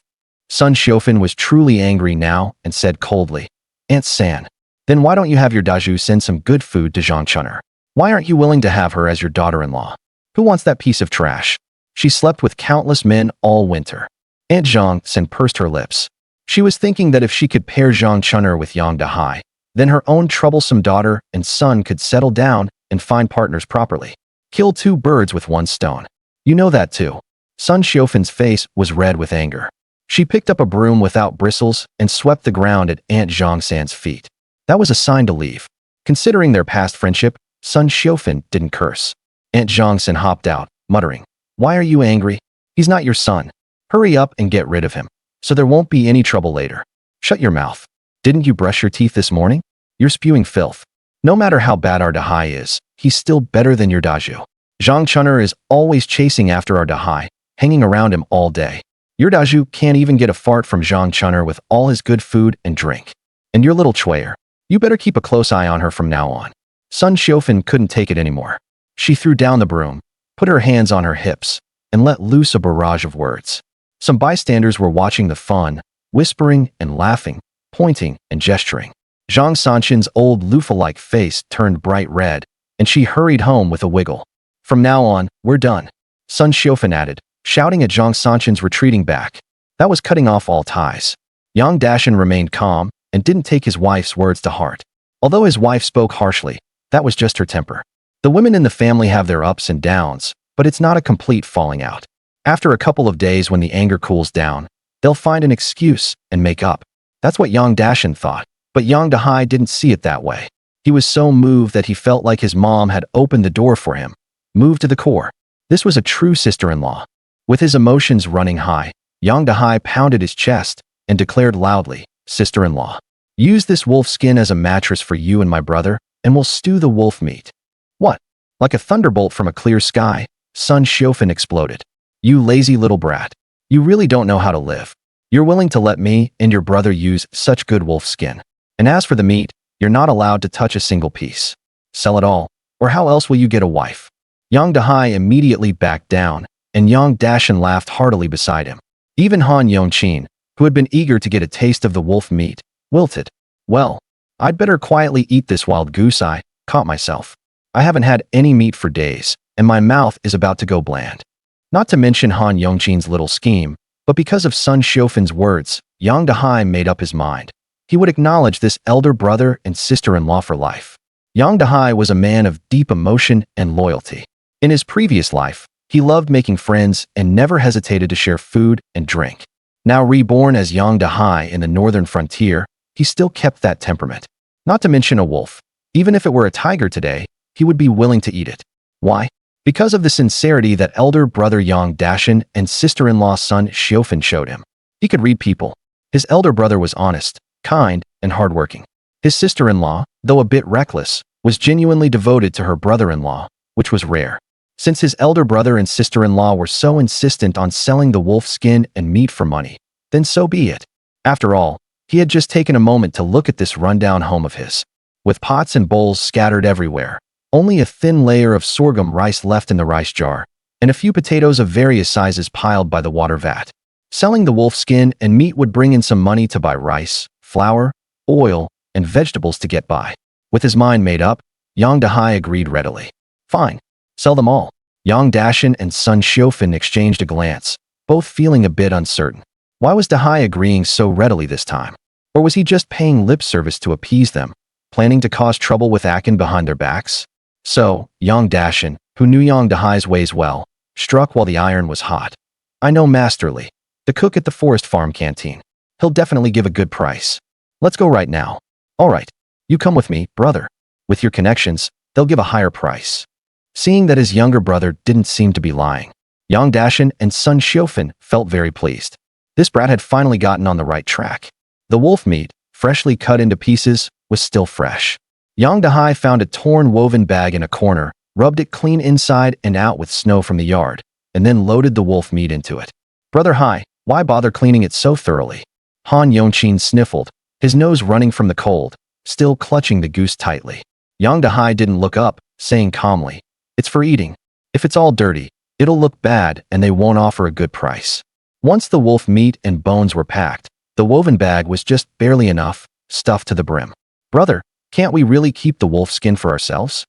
Sun Xiufan was truly angry now and said coldly, Aunt San, then why don't you have your Daju send some good food to Zhang Chun'er? Why aren't you willing to have her as your daughter-in-law? Who wants that piece of trash? She slept with countless men all winter. Aunt Zhongsan pursed her lips. She was thinking that if she could pair Zhang Chun'er with Yang Dahai, then her own troublesome daughter and son could settle down and find partners properly. Kill two birds with one stone. You know that too. Sun Xiufan's face was red with anger. She picked up a broom without bristles and swept the ground at Aunt Zhongsan's feet. That was a sign to leave. Considering their past friendship, Sun Xiufan didn't curse. Aunt Zhongsan hopped out, muttering, Why are you angry? He's not your son. Hurry up and get rid of him, so there won't be any trouble later. Shut your mouth. Didn't you brush your teeth this morning? You're spewing filth. No matter how bad our Dahai is, he's still better than your Daju. Zhang Chun'er is always chasing after our Dahai, hanging around him all day. Your Daju can't even get a fart from Zhang Chun'er with all his good food and drink. And your little Chuyer, you better keep a close eye on her from now on. Sun Xiufan couldn't take it anymore. She threw down the broom, put her hands on her hips, and let loose a barrage of words. Some bystanders were watching the fun, whispering and laughing, pointing and gesturing. Zhang Sanshin's old loofah-like face turned bright red, and she hurried home with a wiggle. From now on, we're done. Sun Xiufan added, shouting at Zhang Sanshin's retreating back. That was cutting off all ties. Yang Dashan remained calm and didn't take his wife's words to heart. Although his wife spoke harshly, that was just her temper. The women in the family have their ups and downs, but it's not a complete falling out. After a couple of days when the anger cools down, they'll find an excuse and make up. That's what Yang Dashan thought, but Yang Dahai didn't see it that way. He was so moved that he felt like his mom had opened the door for him, moved to the core. This was a true sister-in-law. With his emotions running high, Yang Dahai pounded his chest and declared loudly, Sister-in-law, use this wolf skin as a mattress for you and my brother, and we'll stew the wolf meat. What? Like a thunderbolt from a clear sky, Sun Xiufan exploded. You lazy little brat. You really don't know how to live. You're willing to let me and your brother use such good wolf skin. And as for the meat, you're not allowed to touch a single piece. Sell it all, or how else will you get a wife? Yang Dahai immediately backed down, and Yang Dashan laughed heartily beside him. Even Han Yongqin, who had been eager to get a taste of the wolf meat, wilted. Well, I'd better quietly eat this wild goose I caught myself. I haven't had any meat for days, and my mouth is about to go bland. Not to mention Han Yongqin's little scheme, but because of Sun Xiufan's words, Yang Dahai made up his mind. He would acknowledge this elder brother and sister-in-law for life. Yang Dahai was a man of deep emotion and loyalty. In his previous life, he loved making friends and never hesitated to share food and drink. Now reborn as Yang Dahai in the northern frontier, he still kept that temperament. Not to mention a wolf. Even if it were a tiger today, he would be willing to eat it. Why? Because of the sincerity that elder brother Yang Dashan and sister-in-law Sun Xiufan showed him. He could read people. His elder brother was honest, kind, and hardworking. His sister-in-law, though a bit reckless, was genuinely devoted to her brother-in-law, which was rare. Since his elder brother and sister-in-law were so insistent on selling the wolf skin and meat for money, then so be it. After all, he had just taken a moment to look at this rundown home of his. With pots and bowls scattered everywhere, only a thin layer of sorghum rice left in the rice jar, and a few potatoes of various sizes piled by the water vat. Selling the wolf skin and meat would bring in some money to buy rice, flour, oil, and vegetables to get by. With his mind made up, Yang Dahai agreed readily. Fine, sell them all. Yang Dashin and Sun Xiofan exchanged a glance, both feeling a bit uncertain. Why was Dahai agreeing so readily this time? Or was he just paying lip service to appease them, planning to cause trouble with Akin behind their backs? So, Yang Dashin, who knew Yang Dahai's ways well, struck while the iron was hot. I know Masterly, the cook at the forest farm canteen. He'll definitely give a good price. Let's go right now. All right, you come with me, brother. With your connections, they'll give a higher price. Seeing that his younger brother didn't seem to be lying, Yang Dashin and Sun Xiofan felt very pleased. This brat had finally gotten on the right track. The wolf meat, freshly cut into pieces, was still fresh. Yang Dahai found a torn woven bag in a corner, rubbed it clean inside and out with snow from the yard, and then loaded the wolf meat into it. Brother Hai, why bother cleaning it so thoroughly? Han Yongqin sniffled, his nose running from the cold, still clutching the goose tightly. Yang Dahai didn't look up, saying calmly, it's for eating. If it's all dirty, it'll look bad and they won't offer a good price. Once the wolf meat and bones were packed, the woven bag was just barely enough, stuffed to the brim. Brother, can't we really keep the wolf skin for ourselves?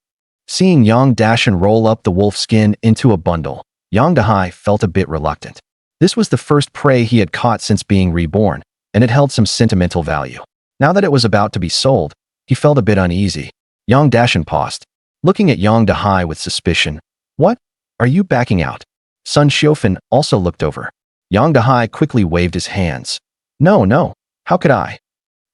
Seeing Yang Dashin roll up the wolf skin into a bundle, Yang Dahai felt a bit reluctant. This was the first prey he had caught since being reborn, and it held some sentimental value. Now that it was about to be sold, he felt a bit uneasy. Yang Dashin paused, looking at Yang Dahai with suspicion. What? Are you backing out? Sun Xiofan also looked over. Yang Dahai quickly waved his hands. No, how could I?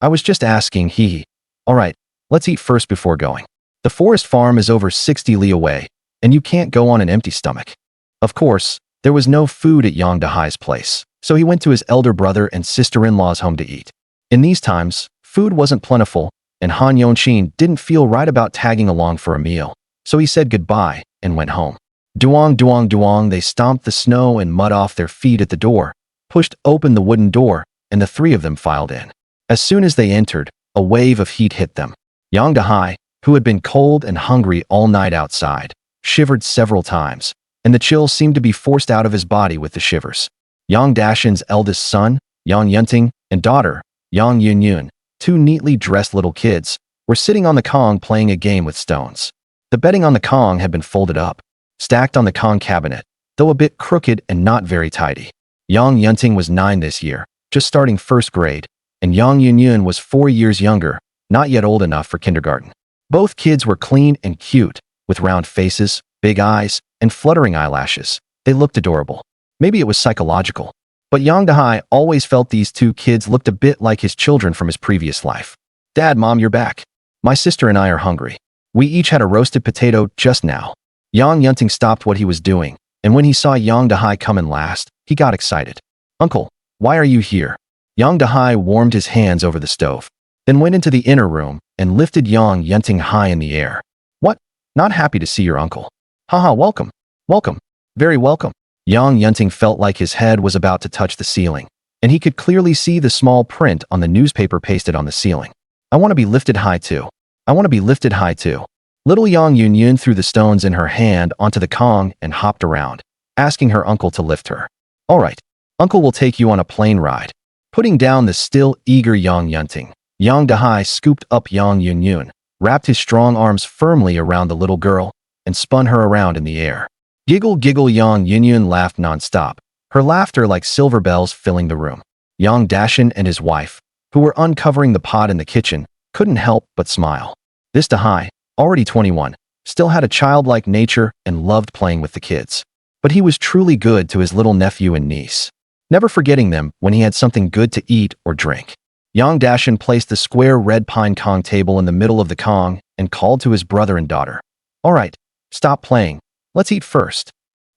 I was just asking, hee. All right, let's eat first before going. The forest farm is over 60 li away, and you can't go on an empty stomach. Of course, there was no food at Yang Dahai's place, so he went to his elder brother and sister-in-law's home to eat. In these times, food wasn't plentiful, and Han Yongqin didn't feel right about tagging along for a meal, so he said goodbye and went home. Duong, duong, duong, they stomped the snow and mud off their feet at the door, pushed open the wooden door, and the three of them filed in. As soon as they entered, a wave of heat hit them. Yang Dahai, who had been cold and hungry all night outside, shivered several times, and the chill seemed to be forced out of his body with the shivers. Yang Dashin's eldest son, Yang Yunting, and daughter, Yang Yunyun, two neatly dressed little kids, were sitting on the Kong playing a game with stones. The bedding on the Kong had been folded up, stacked on the Kong cabinet, though a bit crooked and not very tidy. Yang Yunting was 9 this year, just starting first grade, and Yang Yunyun was 4 years younger, not yet old enough for kindergarten. Both kids were clean and cute, with round faces, big eyes, and fluttering eyelashes. They looked adorable. Maybe it was psychological, but Yang Dahai always felt these two kids looked a bit like his children from his previous life. Dad, Mom, you're back. My sister and I are hungry. We each had a roasted potato just now. Yang Yunting stopped what he was doing, and when he saw Yang Dahai come in last, he got excited. Uncle, why are you here? Yang Dahai warmed his hands over the stove, then went into the inner room and lifted Yang Yunting high in the air. What? Not happy to see your uncle. Haha, welcome. Welcome. Very welcome. Yang Yunting felt like his head was about to touch the ceiling, and he could clearly see the small print on the newspaper pasted on the ceiling. I want to be lifted high too. I want to be lifted high too. Little Yang Yunyun threw the stones in her hand onto the Kong and hopped around, asking her uncle to lift her. All right, uncle will take you on a plane ride. Putting down the still eager Yang Yunting, Yang Dahai scooped up Yang Yunyun, wrapped his strong arms firmly around the little girl, and spun her around in the air. Giggle, giggle, Yang Yunyun laughed nonstop, her laughter like silver bells filling the room. Yang Dashin and his wife, who were uncovering the pot in the kitchen, couldn't help but smile. This Dahai, already 21, still had a childlike nature and loved playing with the kids. But he was truly good to his little nephew and niece, never forgetting them when he had something good to eat or drink. Yang Dashin placed the square red pine Kong table in the middle of the Kong and called to his brother and daughter. All right, stop playing. Let's eat first.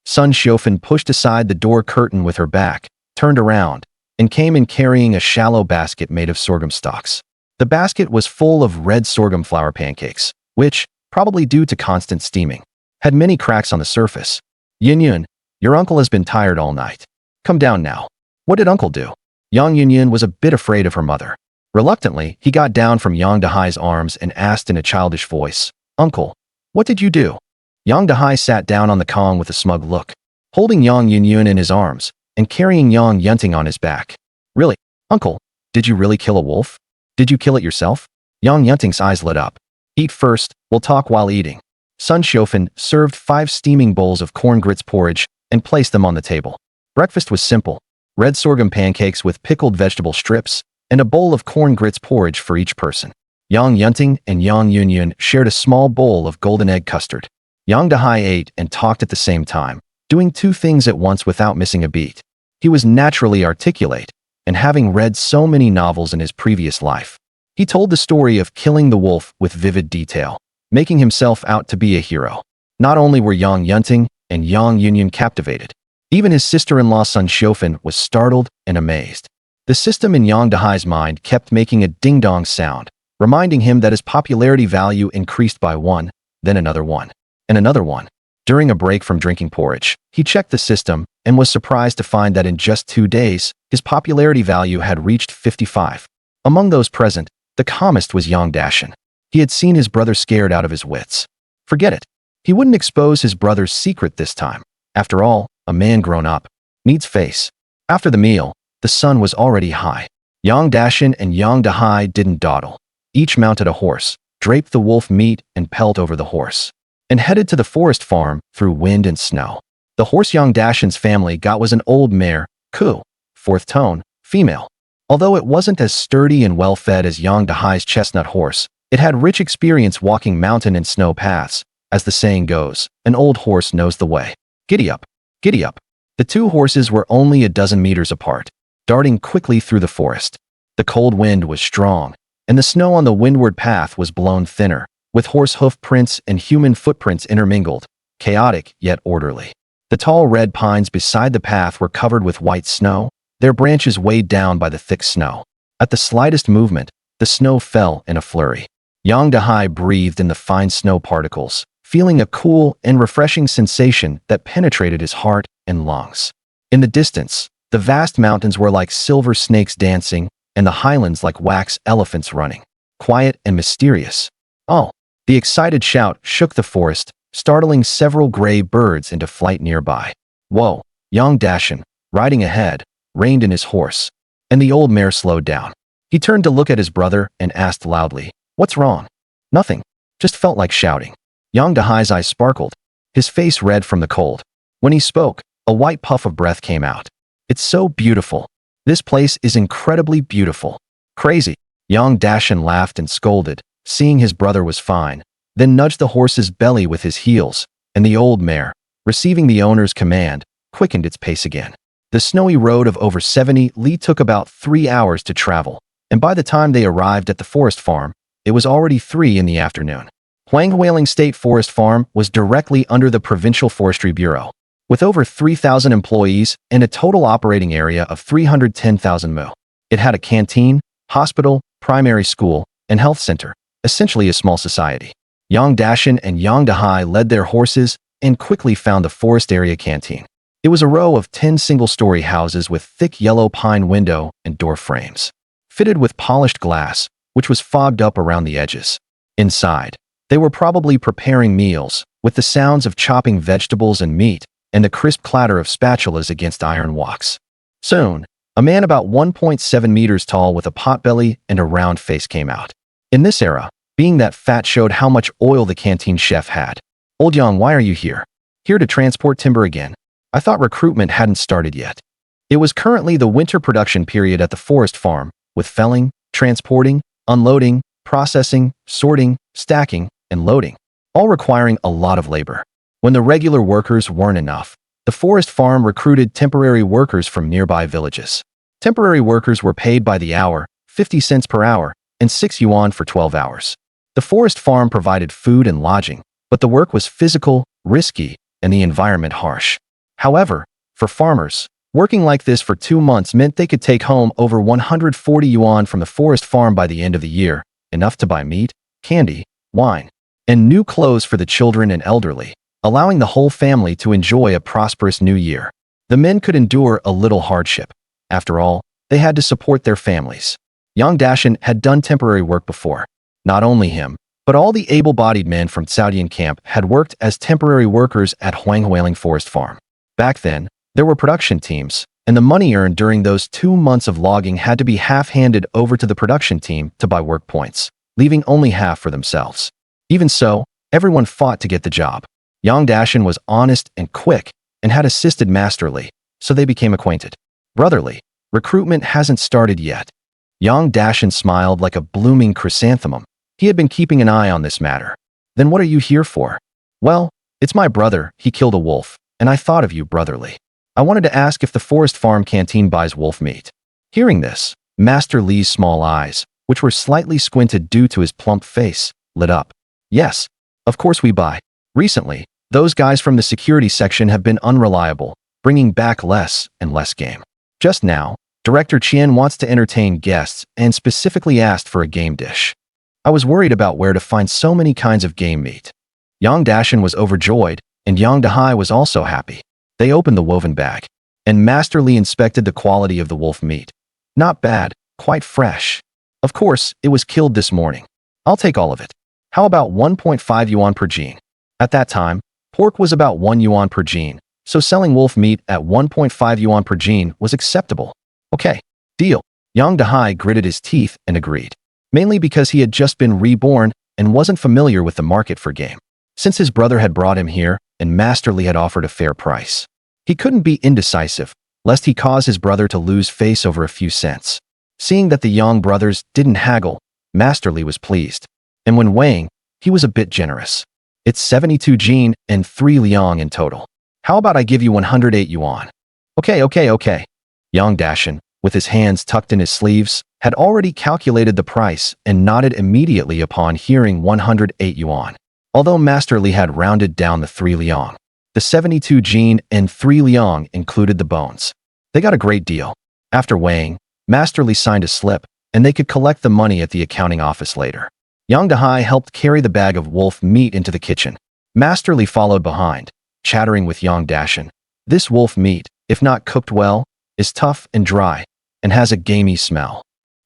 Sun Xiofan pushed aside the door curtain with her back, turned around, and came in carrying a shallow basket made of sorghum stalks. The basket was full of red sorghum flour pancakes, which, probably due to constant steaming, had many cracks on the surface. Yunyun, your uncle has been tired all night. Come down now. What did uncle do? Yang Yunyun was a bit afraid of her mother. Reluctantly, he got down from Yang Dahai's arms and asked in a childish voice, Uncle, What did you do? Yang Dahai sat down on the Kong with a smug look, holding Yang Yunyun in his arms and carrying Yang Yunting on his back. Really, uncle, did you really kill a wolf? Did you kill it yourself? Yang Yunting's eyes lit up. Eat first, we'll talk while eating. Sun Xiofan served 5 steaming bowls of corn grits porridge and placed them on the table. Breakfast was simple: red sorghum pancakes with pickled vegetable strips and a bowl of corn grits porridge for each person. Yang Yunting and Yang Yunyun shared a small bowl of golden egg custard. Yang Dahai ate and talked at the same time, doing 2 things at once without missing a beat. He was naturally articulate, and having read so many novels in his previous life, he told the story of killing the wolf with vivid detail, making himself out to be a hero. Not only were Yang Yunting and Yang Yunyun captivated, even his sister-in-law Sun Xiofan was startled and amazed. The system in Yang Dahai's mind kept making a ding-dong sound, reminding him that his popularity value increased by 1, then another 1, and another 1. During a break from drinking porridge, he checked the system and was surprised to find that in just 2 days, his popularity value had reached 55. Among those present, the calmest was Yang Dashan. He had seen his brother scared out of his wits. Forget it. He wouldn't expose his brother's secret this time. After all, a man grown up needs face. After the meal, the sun was already high. Yang Dashan and Yang Dahai didn't dawdle. Each mounted a horse, draped the wolf meat and pelt over the horse, and headed to the forest farm through wind and snow. The horse Yang Dashan's family got was an old mare, Ku, 4th tone, female. Although it wasn't as sturdy and well-fed as Yang Dahai's chestnut horse, it had rich experience walking mountain and snow paths. As the saying goes, an old horse knows the way. Giddy up, giddy up. The 2 horses were only a dozen meters apart, darting quickly through the forest. The cold wind was strong, and the snow on the windward path was blown thinner, with horse hoof prints and human footprints intermingled, chaotic yet orderly. The tall red pines beside the path were covered with white snow, their branches weighed down by the thick snow. At the slightest movement, the snow fell in a flurry. Yang Dahai breathed in the fine snow particles, feeling a cool and refreshing sensation that penetrated his heart and lungs. In the distance, the vast mountains were like silver snakes dancing, and the highlands like wax elephants running, quiet and mysterious. Oh! The excited shout shook the forest, startling several gray birds into flight nearby. Whoa! Yang Dashan, riding ahead, reined in his horse, and the old mare slowed down. He turned to look at his brother and asked loudly, "What's wrong?" "Nothing. Just felt like shouting." Yang Dahai's eyes sparkled, his face red from the cold. When he spoke, a white puff of breath came out. "It's so beautiful. This place is incredibly beautiful." "Crazy." Yang Dashan laughed and scolded, seeing his brother was fine, then nudged the horse's belly with his heels, and the old mare, receiving the owner's command, quickened its pace again. The snowy road of over 70 li took about 3 hours to travel, and by the time they arrived at the forest farm, it was already 3 in the afternoon. Huanghuiling State Forest Farm was directly under the Provincial Forestry Bureau, with over 3,000 employees and a total operating area of 310,000 mu. It had a canteen, hospital, primary school, and health center, essentially a small society. Yang Dashan and Yang Dahai led their horses and quickly found the forest area canteen. It was a row of 10 single-story houses with thick yellow pine window and door frames, fitted with polished glass, which was fogged up around the edges. Inside, they were probably preparing meals, with the sounds of chopping vegetables and meat, and the crisp clatter of spatulas against iron woks. Soon, a man about 1.7 meters tall with a potbelly and a round face came out. In this era, being that fat showed how much oil the canteen chef had. "Old Yang, why are you here?" "Here to transport timber again. I thought recruitment hadn't started yet." It was currently the winter production period at the forest farm, with felling, transporting, unloading, processing, sorting, stacking, and loading, all requiring a lot of labor. When the regular workers weren't enough, the forest farm recruited temporary workers from nearby villages. Temporary workers were paid by the hour, 50 cents per hour, and 6 yuan for 12 hours. The forest farm provided food and lodging, but the work was physical, risky, and the environment harsh. However, for farmers, working like this for 2 months meant they could take home over 140 yuan from the forest farm by the end of the year, enough to buy meat, candy, wine, and new clothes for the children and elderly, allowing the whole family to enjoy a prosperous new year. The men could endure a little hardship. After all, they had to support their families. Yang Dashan had done temporary work before. Not only him, But all the able-bodied men from Saudian camp had worked as temporary workers at Huanghuiling Forest Farm. Back then, there were production teams, and the money earned during those 2 months of logging had to be half-handed over to the production team to buy work points, leaving only half for themselves. Even so, everyone fought to get the job. Yang Dashan was honest and quick and had assisted Master Li, so they became acquainted. Brotherly, recruitment hasn't started yet. Yang Dashan smiled like a blooming chrysanthemum. He had been keeping an eye on this matter. Then what are you here for? Well, it's my brother, he killed a wolf, and I thought of you, Brotherly. I wanted to ask if the forest farm canteen buys wolf meat. Hearing this, Master Li's small eyes, which were slightly squinted due to his plump face, lit up. Yes, of course we buy. Recently, those guys from the security section have been unreliable, bringing back less and less game. Just now, Director Qian wants to entertain guests and specifically asked for a game dish. I was worried about where to find so many kinds of game meat. Yang Dashan was overjoyed, and Yang Dahai was also happy. They opened the woven bag, and Master Li inspected the quality of the wolf meat. Not bad, quite fresh. Of course, it was killed this morning. I'll take all of it. How about 1.5 yuan per gene? At that time, pork was about 1 yuan per gene, so selling wolf meat at 1.5 yuan per gene was acceptable. Okay, deal. Yang Dahai gritted his teeth and agreed, mainly because he had just been reborn and wasn't familiar with the market for game. Since his brother had brought him here and Master Li had offered a fair price, he couldn't be indecisive, lest he cause his brother to lose face over a few cents. Seeing that the Yang brothers didn't haggle, Master Li was pleased. And when weighing, he was a bit generous. It's 72 jin and 3 liang in total. How about I give you 108 yuan? Okay. Yang Dashan, with his hands tucked in his sleeves, had already calculated the price and nodded immediately upon hearing 108 yuan. Although Master Li had rounded down the 3 liang, the 72 jin and 3 liang included the bones. They got a great deal. After weighing, Master Li signed a slip, and they could collect the money at the accounting office later. Yang Dahai helped carry the bag of wolf meat into the kitchen. Master Li followed behind, chattering with Yang Dashan. This wolf meat, if not cooked well, is tough and dry, and has a gamey smell.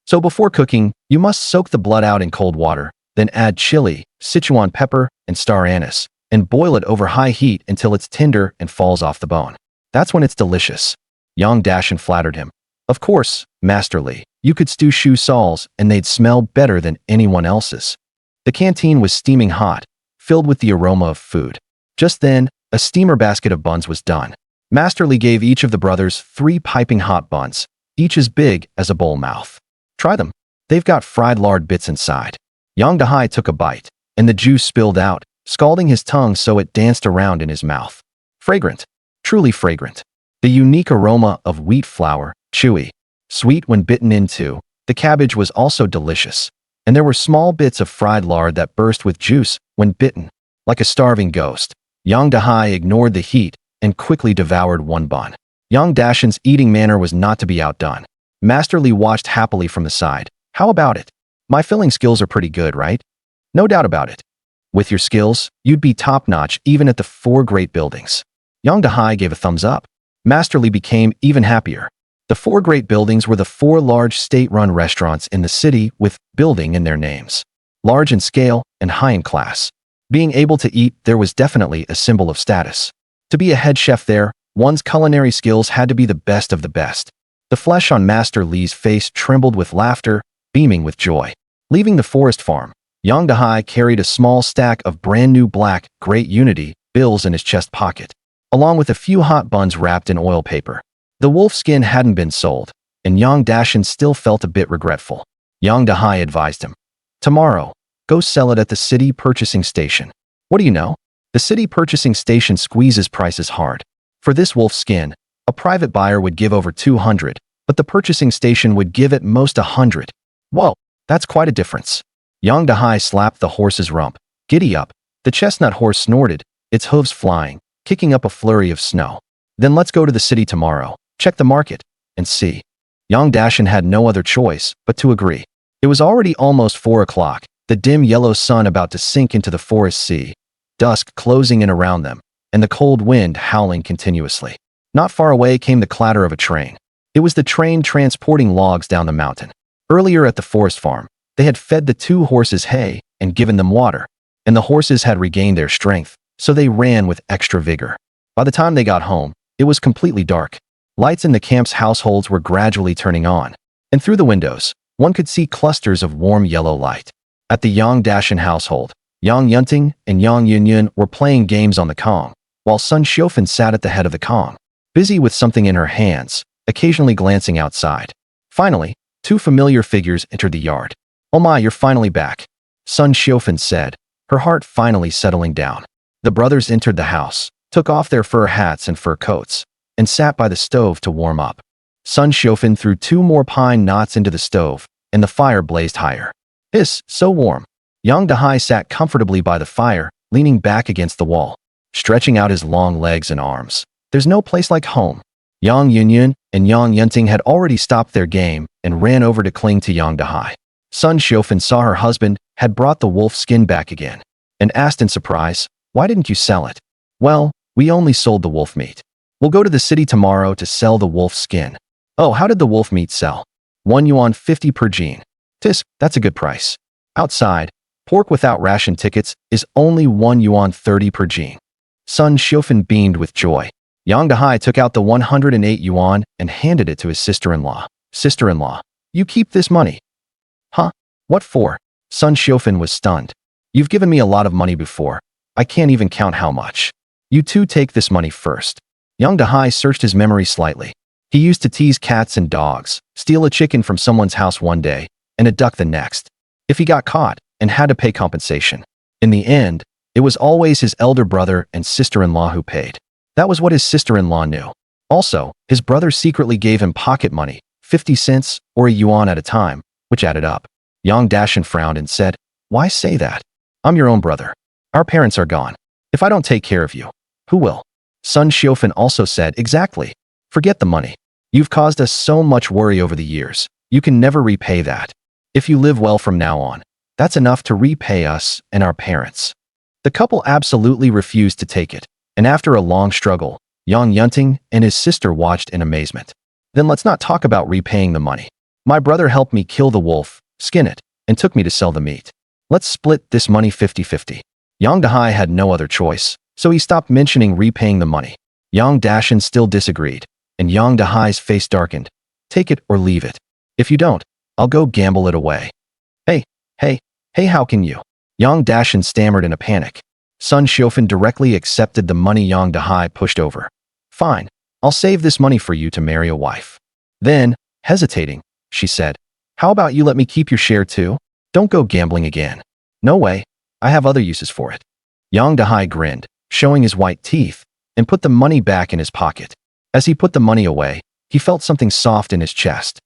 So before cooking, you must soak the blood out in cold water, then add chili, Sichuan pepper, and star anise, and boil it over high heat until it's tender and falls off the bone. That's when it's delicious. Yang Dashan flattered him. Of course, Master Li, you could stew shu sauls and they'd smell better than anyone else's. The canteen was steaming hot, filled with the aroma of food. Just then, a steamer basket of buns was done. Master Li gave each of the brothers 3 piping hot buns, each as big as a bowl mouth. Try them. They've got fried lard bits inside. Yang Dahai took a bite, and the juice spilled out, scalding his tongue so it danced around in his mouth. Fragrant. Truly fragrant. The unique aroma of wheat flour, chewy, sweet when bitten into. The cabbage was also delicious, and there were small bits of fried lard that burst with juice when bitten. Like a starving ghost, Yang Dahai ignored the heat and quickly devoured 1 bun. Yang Dashan's eating manner was not to be outdone. Master Li watched happily from the side. How about it? My filling skills are pretty good, right? No doubt about it. With your skills, you'd be top-notch even at the 4 great buildings. Yang Dahai gave a thumbs up. Master Li became even happier. The 4 great buildings were the 4 large state-run restaurants in the city with building in their names. Large in scale and high in class. Being able to eat there was definitely a symbol of status. To be a head chef there, one's culinary skills had to be the best of the best. The flesh on Master Li's face trembled with laughter, beaming with joy. Leaving the forest farm, Yang Dahai carried a small stack of brand-new black, Great Unity bills in his chest pocket, along with a few hot buns wrapped in oil paper. The wolf skin hadn't been sold, and Yang Dashan still felt a bit regretful. Yang Dahai advised him, "Tomorrow, go sell it at the city purchasing station." What do you know? The city purchasing station squeezes prices hard. For this wolf skin, a private buyer would give over 200, but the purchasing station would give at most 100. Whoa, that's quite a difference. Yang Dahai slapped the horse's rump. Giddy up. The chestnut horse snorted, its hooves flying, kicking up a flurry of snow. Then let's go to the city tomorrow, check the market, and see. Yang Dashan had no other choice but to agree. It was already almost 4 o'clock, the dim yellow sun about to sink into the forest sea, dusk closing in around them, and the cold wind howling continuously. Not far away came the clatter of a train. It was the train transporting logs down the mountain. Earlier at the forest farm, they had fed the 2 horses hay and given them water, and the horses had regained their strength, so they ran with extra vigor. By the time they got home, it was completely dark. Lights in the camp's households were gradually turning on, and through the windows, one could see clusters of warm yellow light. At the Yang Dashan household, Yang Yunting and Yang Yunyun were playing games on the Kong, while Sun Xiufan sat at the head of the Kong, busy with something in her hands, occasionally glancing outside. Finally, two familiar figures entered the yard. "Oh my, you're finally back," Sun Xiufan said, her heart finally settling down. The brothers entered the house, took off their fur hats and fur coats, and sat by the stove to warm up. Sun Xiufan threw 2 more pine knots into the stove, and the fire blazed higher. "Hiss, so warm." Yang Dahai sat comfortably by the fire, leaning back against the wall, stretching out his long legs and arms. "There's no place like home." Yang Yunyun and Yang Yunting had already stopped their game and ran over to cling to Yang Dahai. Sun Xiufan saw her husband had brought the wolf skin back again, and asked in surprise, "Why didn't you sell it?" "Well, we only sold the wolf meat. We'll go to the city tomorrow to sell the wolf skin." "Oh, how did the wolf meat sell?" 1 yuan 50 per jean. "Tisk, that's a good price." Outside, pork without ration tickets is only 1 yuan 30 per jean. Sun Xiufan beamed with joy. Yang Dahai took out the 108 yuan and handed it to his sister-in-law. "Sister-in-law, you keep this money." "Huh? What for?" Sun Xiufan was stunned. "You've given me a lot of money before. I can't even count how much. You two take this money first." Yang Dahai searched his memory slightly. He used to tease cats and dogs, steal a chicken from someone's house one day, and a duck the next. If he got caught and had to pay compensation, in the end, it was always his elder brother and sister-in-law who paid. That was what his sister-in-law knew. Also, his brother secretly gave him pocket money, 50 cents or a yuan at a time, which added up. Yang Dashan frowned and said, "Why say that? I'm your own brother. Our parents are gone. If I don't take care of you, who will?" Sun Xiufan also said, "Exactly. Forget the money. You've caused us so much worry over the years. You can never repay that. If you live well from now on, that's enough to repay us and our parents." The couple absolutely refused to take it, and after a long struggle, Yang Yunting and his sister watched in amazement. "Then let's not talk about repaying the money. My brother helped me kill the wolf, skin it, and took me to sell the meat. Let's split this money 50-50. Yang Dahai had no other choice, so he stopped mentioning repaying the money. Yang Dashan still disagreed, and Yang Dahai's face darkened. "Take it or leave it. If you don't, I'll go gamble it away." Hey, how can you?" Yang Dashan stammered in a panic. Sun Xiufan directly accepted the money Yang Dahai pushed over. "Fine, I'll save this money for you to marry a wife." Then, hesitating, she said, "How about you let me keep your share too? Don't go gambling again." "No way, I have other uses for it." Yang Dahai grinned, showing his white teeth, and put the money back in his pocket. As he put the money away, he felt something soft in his chest.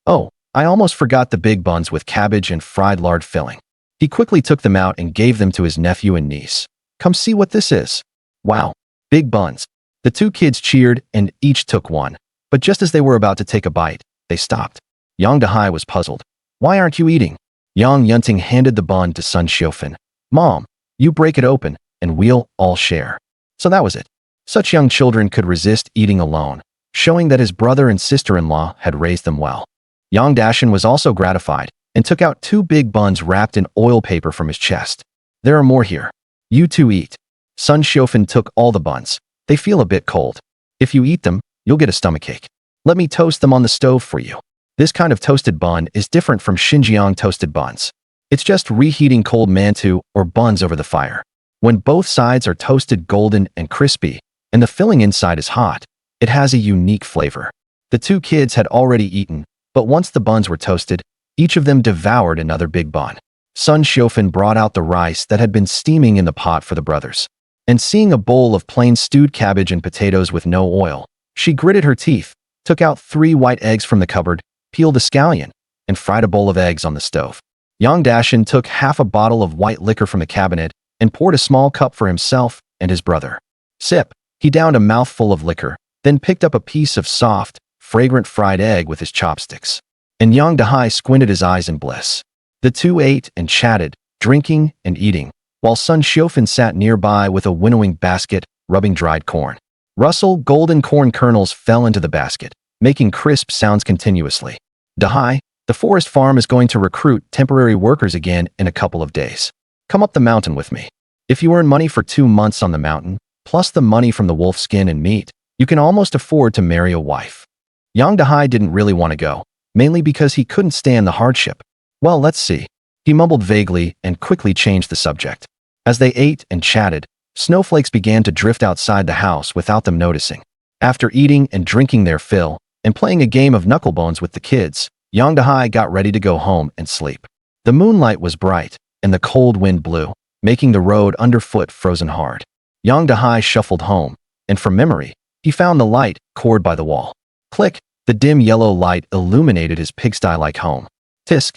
"Oh, I almost forgot the big buns with cabbage and fried lard filling." He quickly took them out and gave them to his nephew and niece. "Come see what this is." "Wow, big buns." The two kids cheered and each took one, but just as they were about to take a bite, they stopped. Yang Dahai was puzzled. "Why aren't you eating?" Yang Yunting handed the bun to Sun Xiufan. "Mom, you break it open, and we'll all share." So that was it. Such young children could resist eating alone, showing that his brother and sister-in-law had raised them well. Yang Dashan was also gratified and took out 2 big buns wrapped in oil paper from his chest. "There are more here. You two eat." Sun Xiufan took all the buns. "They feel a bit cold. If you eat them, you'll get a stomachache. Let me toast them on the stove for you." This kind of toasted bun is different from Xinjiang toasted buns. It's just reheating cold mantou or buns over the fire. When both sides are toasted golden and crispy, and the filling inside is hot, it has a unique flavor. The two kids had already eaten, but once the buns were toasted, each of them devoured another big bun. Sun Xiufan brought out the rice that had been steaming in the pot for the brothers. And seeing a bowl of plain stewed cabbage and potatoes with no oil, she gritted her teeth, took out 3 white eggs from the cupboard, peeled a scallion, and fried a bowl of eggs on the stove. Yang Dashan took half a bottle of white liquor from the cabinet and poured a small cup for himself and his brother. Sip, he downed a mouthful of liquor, then picked up a piece of soft, fragrant fried egg with his chopsticks. And Yang Dahai squinted his eyes in bliss. The two ate and chatted, drinking and eating, while Sun Xiufan sat nearby with a winnowing basket, rubbing dried corn. Rustle, golden corn kernels fell into the basket, making crisp sounds continuously. "Dahai, The forest farm is going to recruit temporary workers again in a couple of days. Come up the mountain with me. If you earn money for 2 months on the mountain, plus the money from the wolf skin and meat, you can almost afford to marry a wife. Young Dahai didn't really want to go, mainly because he couldn't stand the hardship. Well, let's see. He mumbled vaguely and quickly changed the subject. As they ate and chatted, snowflakes began to drift outside the house without them noticing. After eating and drinking their fill, and playing a game of knucklebones with the kids, Young Dahai got ready to go home and sleep. The moonlight was bright, and the cold wind blew, making the road underfoot frozen hard. Young Dahai shuffled home, and from memory, he found the light cord by the wall. Click, the dim yellow light illuminated his pigsty-like home. Tsk,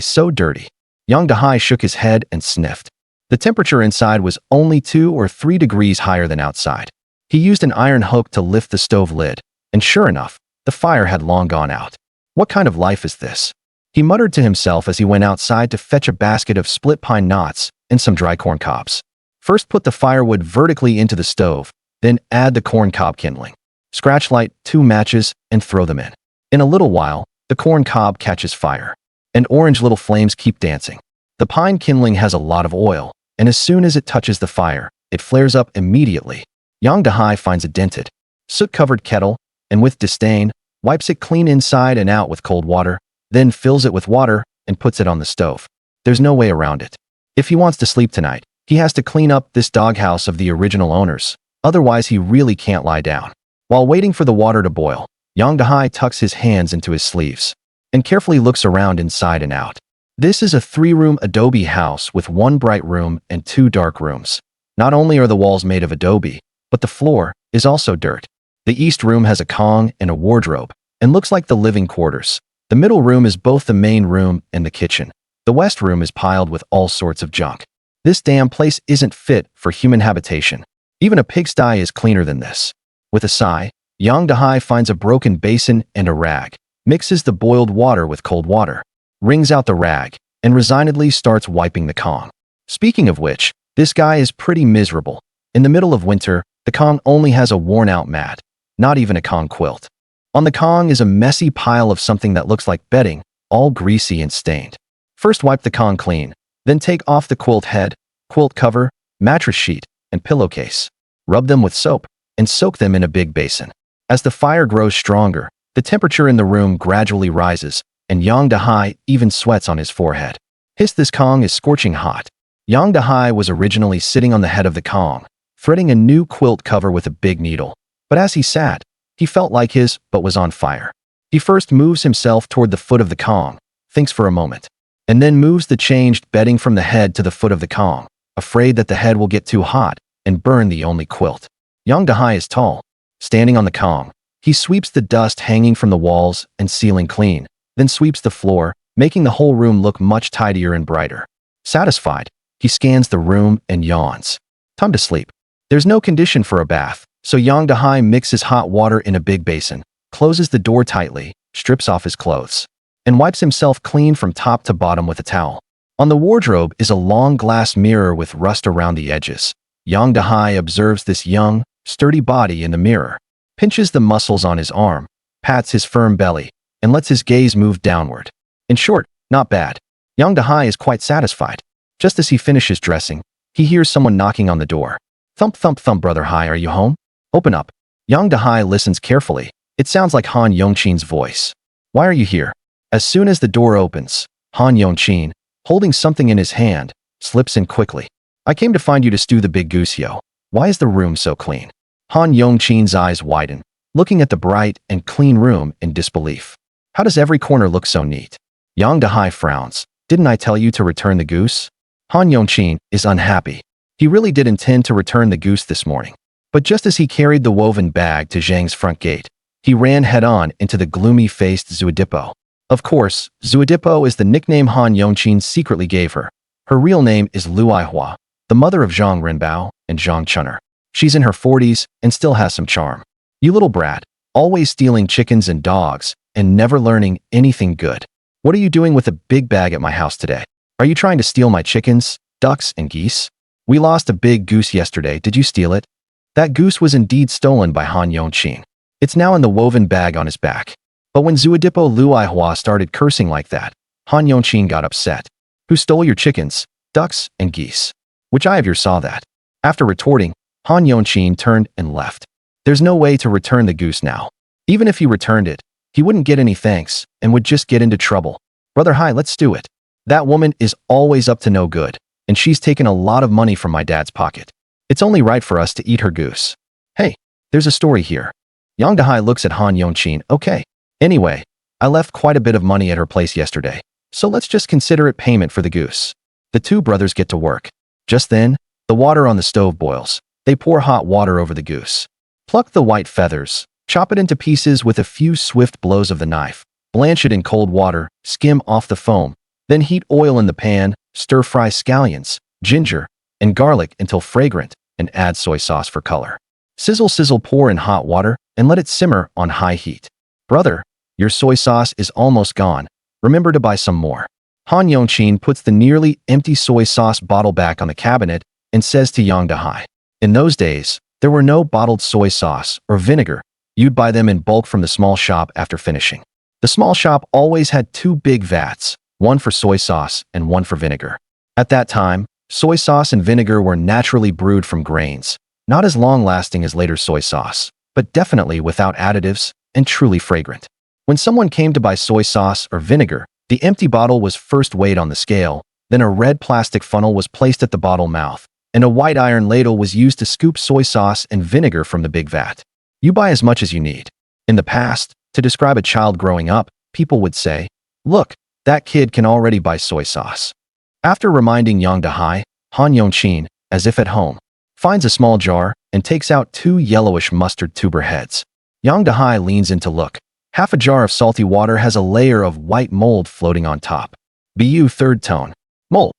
so dirty. Young Dahai shook his head and sniffed. The temperature inside was only 2 or 3 degrees higher than outside. He used an iron hook to lift the stove lid, and sure enough, the fire had long gone out. What kind of life is this? He muttered to himself as he went outside to fetch a basket of split pine knots and some dry corn cobs. First put the firewood vertically into the stove, then add the corn cob kindling. Scratch light 2 matches and throw them in. In a little while, the corn cob catches fire, and orange little flames keep dancing. The pine kindling has a lot of oil, and as soon as it touches the fire, it flares up immediately. Young Dahai finds a dented, soot-covered kettle, and with disdain, wipes it clean inside and out with cold water, then fills it with water and puts it on the stove. There's no way around it. If he wants to sleep tonight, he has to clean up this doghouse of the original owners, otherwise he really can't lie down. While waiting for the water to boil, Young Dahai tucks his hands into his sleeves and carefully looks around inside and out. This is a 3-room adobe house with 1 bright room and 2 dark rooms. Not only are the walls made of adobe, but the floor is also dirt. The east room has a Kong and a wardrobe, and looks like the living quarters. The middle room is both the main room and the kitchen. The west room is piled with all sorts of junk. This damn place isn't fit for human habitation. Even a pigsty is cleaner than this. With a sigh, Young Dahai finds a broken basin and a rag, mixes the boiled water with cold water, wrings out the rag, and resignedly starts wiping the Kong. Speaking of which, this guy is pretty miserable. In the middle of winter, the Kong only has a worn-out mat, not even a Kong quilt. On the Kong is a messy pile of something that looks like bedding, all greasy and stained. First wipe the Kong clean, then take off the quilt head, quilt cover, mattress sheet, and pillowcase. Rub them with soap, and soak them in a big basin. As the fire grows stronger, the temperature in the room gradually rises, and Young Dahai even sweats on his forehead. This Kong is scorching hot. Young Dahai was originally sitting on the head of the Kong, threading a new quilt cover with a big needle. But as he sat, he felt like his butt was on fire. He first moves himself toward the foot of the Kong, thinks for a moment, and then moves the changed bedding from the head to the foot of the Kong, afraid that the head will get too hot and burn the only quilt. Young Dahai is tall. Standing on the Kong, he sweeps the dust hanging from the walls and ceiling clean, then sweeps the floor, making the whole room look much tidier and brighter. Satisfied, he scans the room and yawns. Time to sleep. There's no condition for a bath, so Young Dahai mixes hot water in a big basin, closes the door tightly, strips off his clothes, and wipes himself clean from top to bottom with a towel. On the wardrobe is a long glass mirror with rust around the edges. Young Dahai observes this young, sturdy body in the mirror, pinches the muscles on his arm, pats his firm belly, and lets his gaze move downward. In short, not bad. Young Dahai is quite satisfied. Just as he finishes dressing, he hears someone knocking on the door. Thump, thump, thump, brother Hai, are you home? Open up. Young Dahai listens carefully. It sounds like Han Yongqin's voice. Why are you here? As soon as the door opens, Han Yongqin, holding something in his hand, slips in quickly. I came to find you to stew the big goose, yo. Why is the room so clean? Han Yongqin's eyes widen, looking at the bright and clean room in disbelief. How does every corner look so neat? Young Dahai frowns. Didn't I tell you to return the goose? Han Yongqin is unhappy. He really did intend to return the goose this morning. But just as he carried the woven bag to Zhang's front gate, he ran head-on into the gloomy-faced Zuodipo. Of course, Zuodipo is the nickname Han Yongqin secretly gave her. Her real name is Luaihua, the mother of Zhang Renbao and Zhang Chun'er. She's in her 40s and still has some charm. You little brat, always stealing chickens and dogs and never learning anything good. What are you doing with a big bag at my house today? Are you trying to steal my chickens, ducks, and geese? We lost a big goose yesterday. Did you steal it? That goose was indeed stolen by Han Yongqin. It's now in the woven bag on his back. But when Zuodipo Luihua started cursing like that, Han Yongqin got upset. Who stole your chickens, ducks, and geese? Which eye of yours saw that? After retorting, Han Yongqin turned and left. There's no way to return the goose now. Even if he returned it, he wouldn't get any thanks and would just get into trouble. Brother Hai, let's do it. That woman is always up to no good, and she's taken a lot of money from my dad's pocket. It's only right for us to eat her goose. Hey, there's a story here. Yang Dahai looks at Han Yongqin. Okay. Anyway, I left quite a bit of money at her place yesterday, so let's just consider it payment for the goose. The two brothers get to work. Just then, the water on the stove boils. They pour hot water over the goose. Pluck the white feathers, chop it into pieces with a few swift blows of the knife, blanch it in cold water, skim off the foam, then heat oil in the pan, stir-fry scallions, ginger, and garlic until fragrant, and add soy sauce for color. Sizzle, pour in hot water, and let it simmer on high heat. Brother, your soy sauce is almost gone. Remember to buy some more. Han Yongqin puts the nearly empty soy sauce bottle back on the cabinet and says to Yang Dahai, in those days, there were no bottled soy sauce or vinegar. You'd buy them in bulk from the small shop after finishing. The small shop always had two big vats, one for soy sauce and one for vinegar. At that time, soy sauce and vinegar were naturally brewed from grains, not as long-lasting as later soy sauce, but definitely without additives and truly fragrant. When someone came to buy soy sauce or vinegar, the empty bottle was first weighed on the scale, then a red plastic funnel was placed at the bottle mouth, and a white iron ladle was used to scoop soy sauce and vinegar from the big vat. You buy as much as you need. In the past, to describe a child growing up, people would say, look, that kid can already buy soy sauce. After reminding Yang Dahai, Han Yongqin, as if at home, finds a small jar and takes out two yellowish mustard tuber heads. Yang Dahai leans in to look. Half a jar of salty water has a layer of white mold floating on top. Bu third tone. Mold.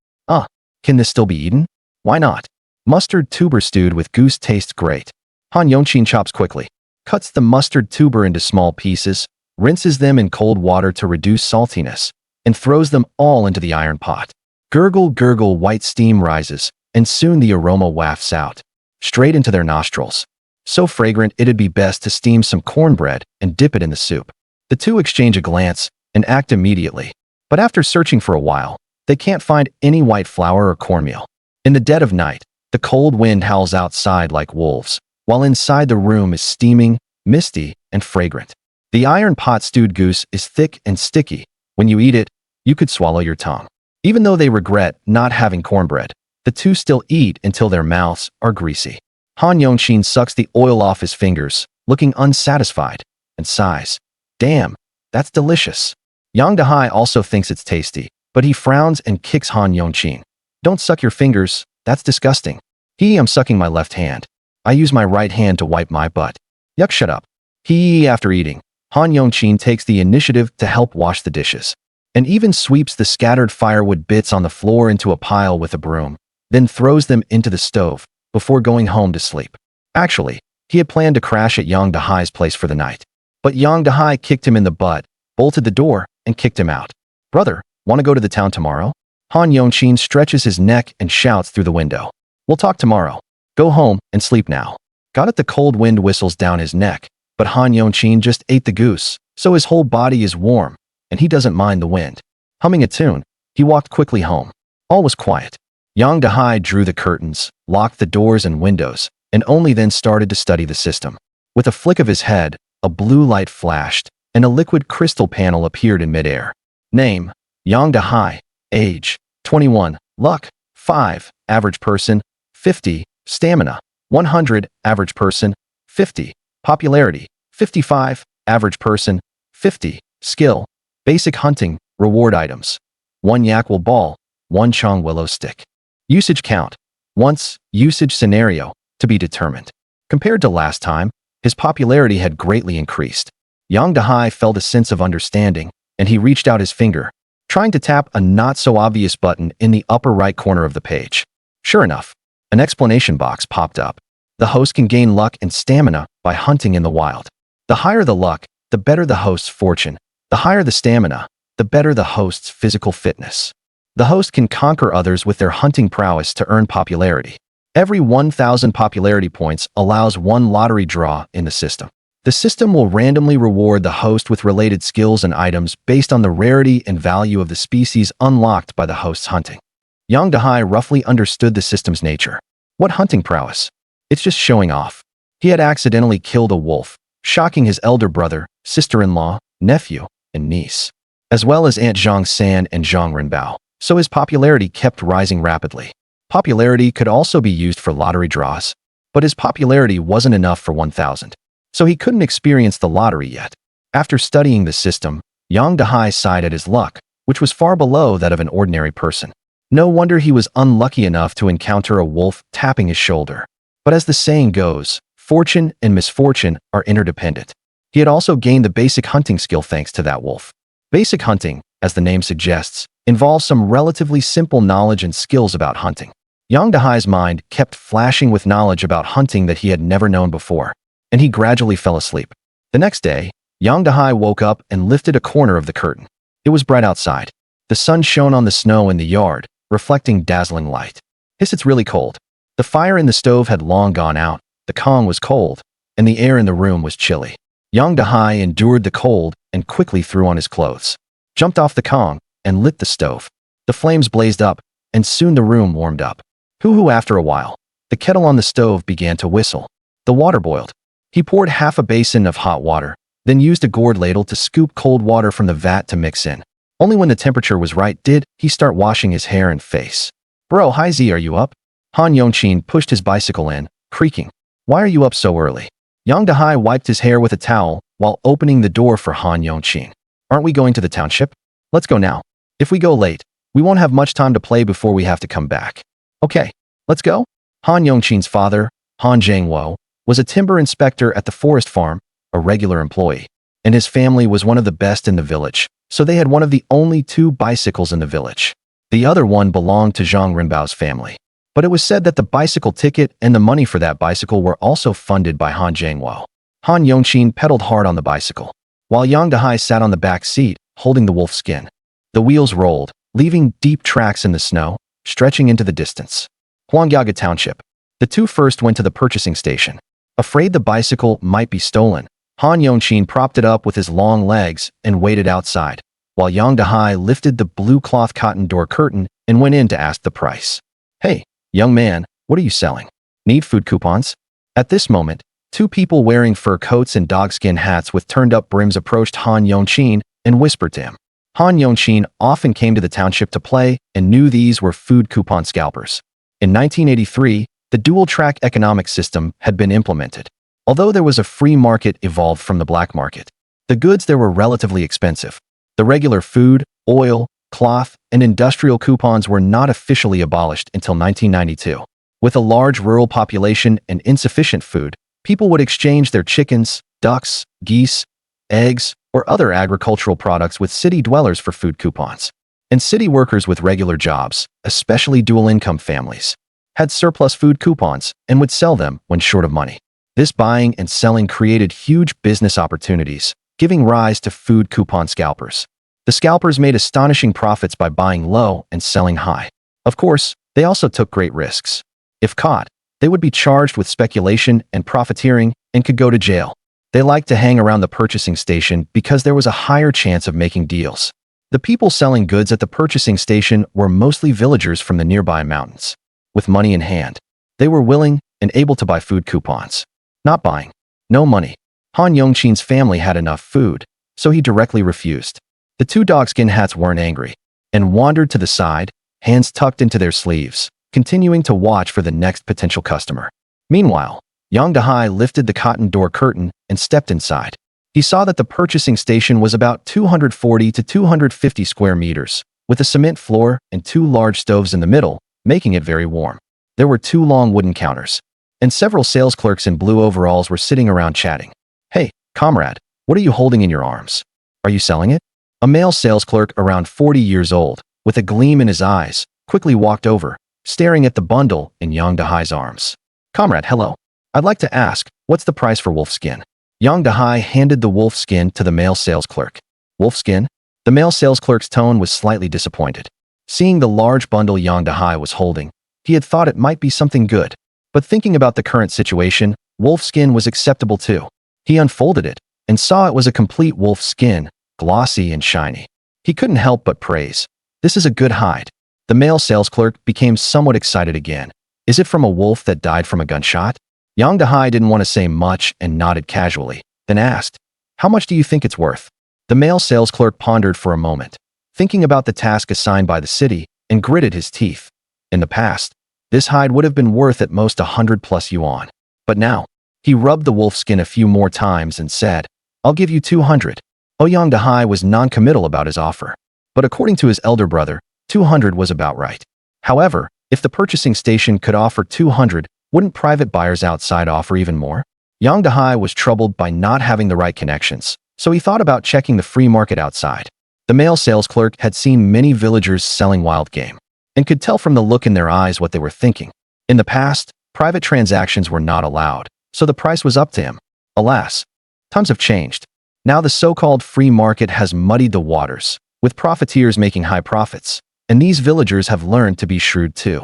Can this still be eaten? Why not? Mustard tuber stewed with goose tastes great. Han Yongqin chops quickly, cuts the mustard tuber into small pieces, rinses them in cold water to reduce saltiness, and throws them all into the iron pot. Gurgle, white steam rises, and soon the aroma wafts out, straight into their nostrils. So fragrant it'd be best to steam some cornbread and dip it in the soup. The two exchange a glance and act immediately, but after searching for a while, they can't find any white flour or cornmeal. In the dead of night, the cold wind howls outside like wolves, while inside the room is steaming, misty, and fragrant. The iron pot stewed goose is thick and sticky. When you eat it, you could swallow your tongue. Even though they regret not having cornbread, the two still eat until their mouths are greasy. Han Yongqin sucks the oil off his fingers, looking unsatisfied, and sighs. Damn, that's delicious. Yang Dahai also thinks it's tasty, but he frowns and kicks Han Yongqin. Don't suck your fingers, that's disgusting. I'm sucking my left hand. I use my right hand to wipe my butt. Yuck, shut up. After eating, Han Yongqin takes the initiative to help wash the dishes, and even sweeps the scattered firewood bits on the floor into a pile with a broom, then throws them into the stove before going home to sleep. Actually, he had planned to crash at Yang Dahai's place for the night, but Yang Dahai kicked him in the butt, bolted the door, and kicked him out. Brother, want to go to the town tomorrow? Han Yongqin stretches his neck and shouts through the window. We'll talk tomorrow. Go home and sleep now. Got it? The cold wind whistles down his neck, but Han Yongqin just ate the goose, so his whole body is warm, and he doesn't mind the wind. Humming a tune, he walked quickly home. All was quiet. Yang Dahai drew the curtains, locked the doors and windows, and only then started to study the system. With a flick of his head, a blue light flashed, and a liquid crystal panel appeared in midair. Name: Yang Dahai. Age: 21. Luck: 5. Average person: 50. Stamina: 100. Average person: 50. Popularity: 55. Average person: 50. Skill: basic hunting. Reward items: 1 Yakwal ball, 1 Chong willow stick. Usage count: once. Usage scenario: to be determined. Compared to last time, his popularity had greatly increased. Yang Dahai felt a sense of understanding, and he reached out his finger, trying to tap a not-so-obvious button in the upper right corner of the page. Sure enough, an explanation box popped up. The host can gain luck and stamina by hunting in the wild. The higher the luck, the better the host's fortune. The higher the stamina, the better the host's physical fitness. The host can conquer others with their hunting prowess to earn popularity. Every 1,000 popularity points allows 1 lottery draw in the system. The system will randomly reward the host with related skills and items based on the rarity and value of the species unlocked by the host's hunting. Young Dahai roughly understood the system's nature. What hunting prowess? It's just showing off. He had accidentally killed a wolf, shocking his elder brother, sister-in-law, nephew, and niece, as well as Aunt Zhang San and Zhang Renbao, so his popularity kept rising rapidly. Popularity could also be used for lottery draws, but his popularity wasn't enough for 1,000. So he couldn't experience the lottery yet. After studying the system, Yang Dahai sighed at his luck, which was far below that of an ordinary person. No wonder he was unlucky enough to encounter a wolf tapping his shoulder. But as the saying goes, fortune and misfortune are interdependent. He had also gained the basic hunting skill thanks to that wolf. Basic hunting, as the name suggests, involves some relatively simple knowledge and skills about hunting. Yang Dahai's mind kept flashing with knowledge about hunting that he had never known before, and he gradually fell asleep. The next day, Yang Dahai woke up and lifted a corner of the curtain. It was bright outside. The sun shone on the snow in the yard, reflecting dazzling light. It's really cold. The fire in the stove had long gone out, the Kong was cold, and the air in the room was chilly. Yang Dahai endured the cold and quickly threw on his clothes, jumped off the Kong, and lit the stove. The flames blazed up, and soon the room warmed up. After a while, the kettle on the stove began to whistle. The water boiled. He poured half a basin of hot water, then used a gourd ladle to scoop cold water from the vat to mix in. Only when the temperature was right did he start washing his hair and face. Bro, hi Z, are you up? Han Yongqin pushed his bicycle in, creaking. Why are you up so early? Yang Dahai wiped his hair with a towel while opening the door for Han Yongqin. Aren't we going to the township? Let's go now. If we go late, we won't have much time to play before we have to come back. Okay, let's go. Han Yongqin's father, Han Zhangwo, was a timber inspector at the forest farm, a regular employee, and his family was one of the best in the village, so they had one of the only 2 bicycles in the village. The other one belonged to Zhang Renbao's family, but it was said that the bicycle ticket and the money for that bicycle were also funded by Han Zhangwo. Han Yongqin pedaled hard on the bicycle, while Yang Dahai sat on the back seat, holding the wolf skin. The wheels rolled, leaving deep tracks in the snow, stretching into the distance. Huangyaga Township. The 2 first went to the purchasing station. Afraid the bicycle might be stolen, Han Yongqin propped it up with his long legs and waited outside, while Yang Dahai lifted the blue cloth cotton door curtain and went in to ask the price. Hey, young man, what are you selling? Need food coupons? At this moment, 2 people wearing fur coats and dogskin hats with turned-up brims approached Han Yongqin and whispered to him. Han Yongqin often came to the township to play and knew these were food coupon scalpers. In 1983, the dual-track economic system had been implemented. Although there was a free market evolved from the black market, the goods there were relatively expensive. The regular food, oil, cloth, and industrial coupons were not officially abolished until 1992. With a large rural population and insufficient food, people would exchange their chickens, ducks, geese, eggs, or other agricultural products with city dwellers for food coupons. And city workers with regular jobs, especially dual-income families, had surplus food coupons and would sell them when short of money. This buying and selling created huge business opportunities, giving rise to food coupon scalpers. The scalpers made astonishing profits by buying low and selling high. Of course, they also took great risks. If caught, they would be charged with speculation and profiteering and could go to jail. They liked to hang around the purchasing station because there was a higher chance of making deals. The people selling goods at the purchasing station were mostly villagers from the nearby mountains. With money in hand, they were willing and able to buy food coupons. Not buying. No money. Han Yongqin's family had enough food, so he directly refused. The 2 dogskin hats weren't angry and wandered to the side, hands tucked into their sleeves, continuing to watch for the next potential customer. Meanwhile, Yang Dahai lifted the cotton door curtain and stepped inside. He saw that the purchasing station was about 240 to 250 square meters, with a cement floor and 2 large stoves in the middle, making it very warm. There were 2 long wooden counters, and several sales clerks in blue overalls were sitting around chatting. Hey, comrade, what are you holding in your arms? Are you selling it? A male sales clerk around 40 years old, with a gleam in his eyes, quickly walked over, staring at the bundle in Yang Dahai's arms. Comrade, hello. I'd like to ask, what's the price for wolf skin? Yang Dahai handed the wolf skin to the male sales clerk. Wolf skin? The male sales clerk's tone was slightly disappointed. Seeing the large bundle Yang Dahai was holding, he had thought it might be something good. But thinking about the current situation, wolf skin was acceptable too. He unfolded it and saw it was a complete wolf skin, glossy and shiny. He couldn't help but praise. This is a good hide. The male sales clerk became somewhat excited again. Is it from a wolf that died from a gunshot? Young Dahai didn't want to say much and nodded casually, then asked, how much do you think it's worth? The male sales clerk pondered for a moment, thinking about the task assigned by the city, and gritted his teeth. In the past, this hide would have been worth at most 100+ yuan. But now, he rubbed the wolf skin a few more times and said, I'll give you 200. Ouyang Dahai was non-committal about his offer. But according to his elder brother, 200 was about right. However, if the purchasing station could offer 200, wouldn't private buyers outside offer even more? Yang Dahai was troubled by not having the right connections, so he thought about checking the free market outside. The male sales clerk had seen many villagers selling wild game, and could tell from the look in their eyes what they were thinking. In the past, private transactions were not allowed, so the price was up to him. Alas, times have changed. Now the so-called free market has muddied the waters, with profiteers making high profits, and these villagers have learned to be shrewd too.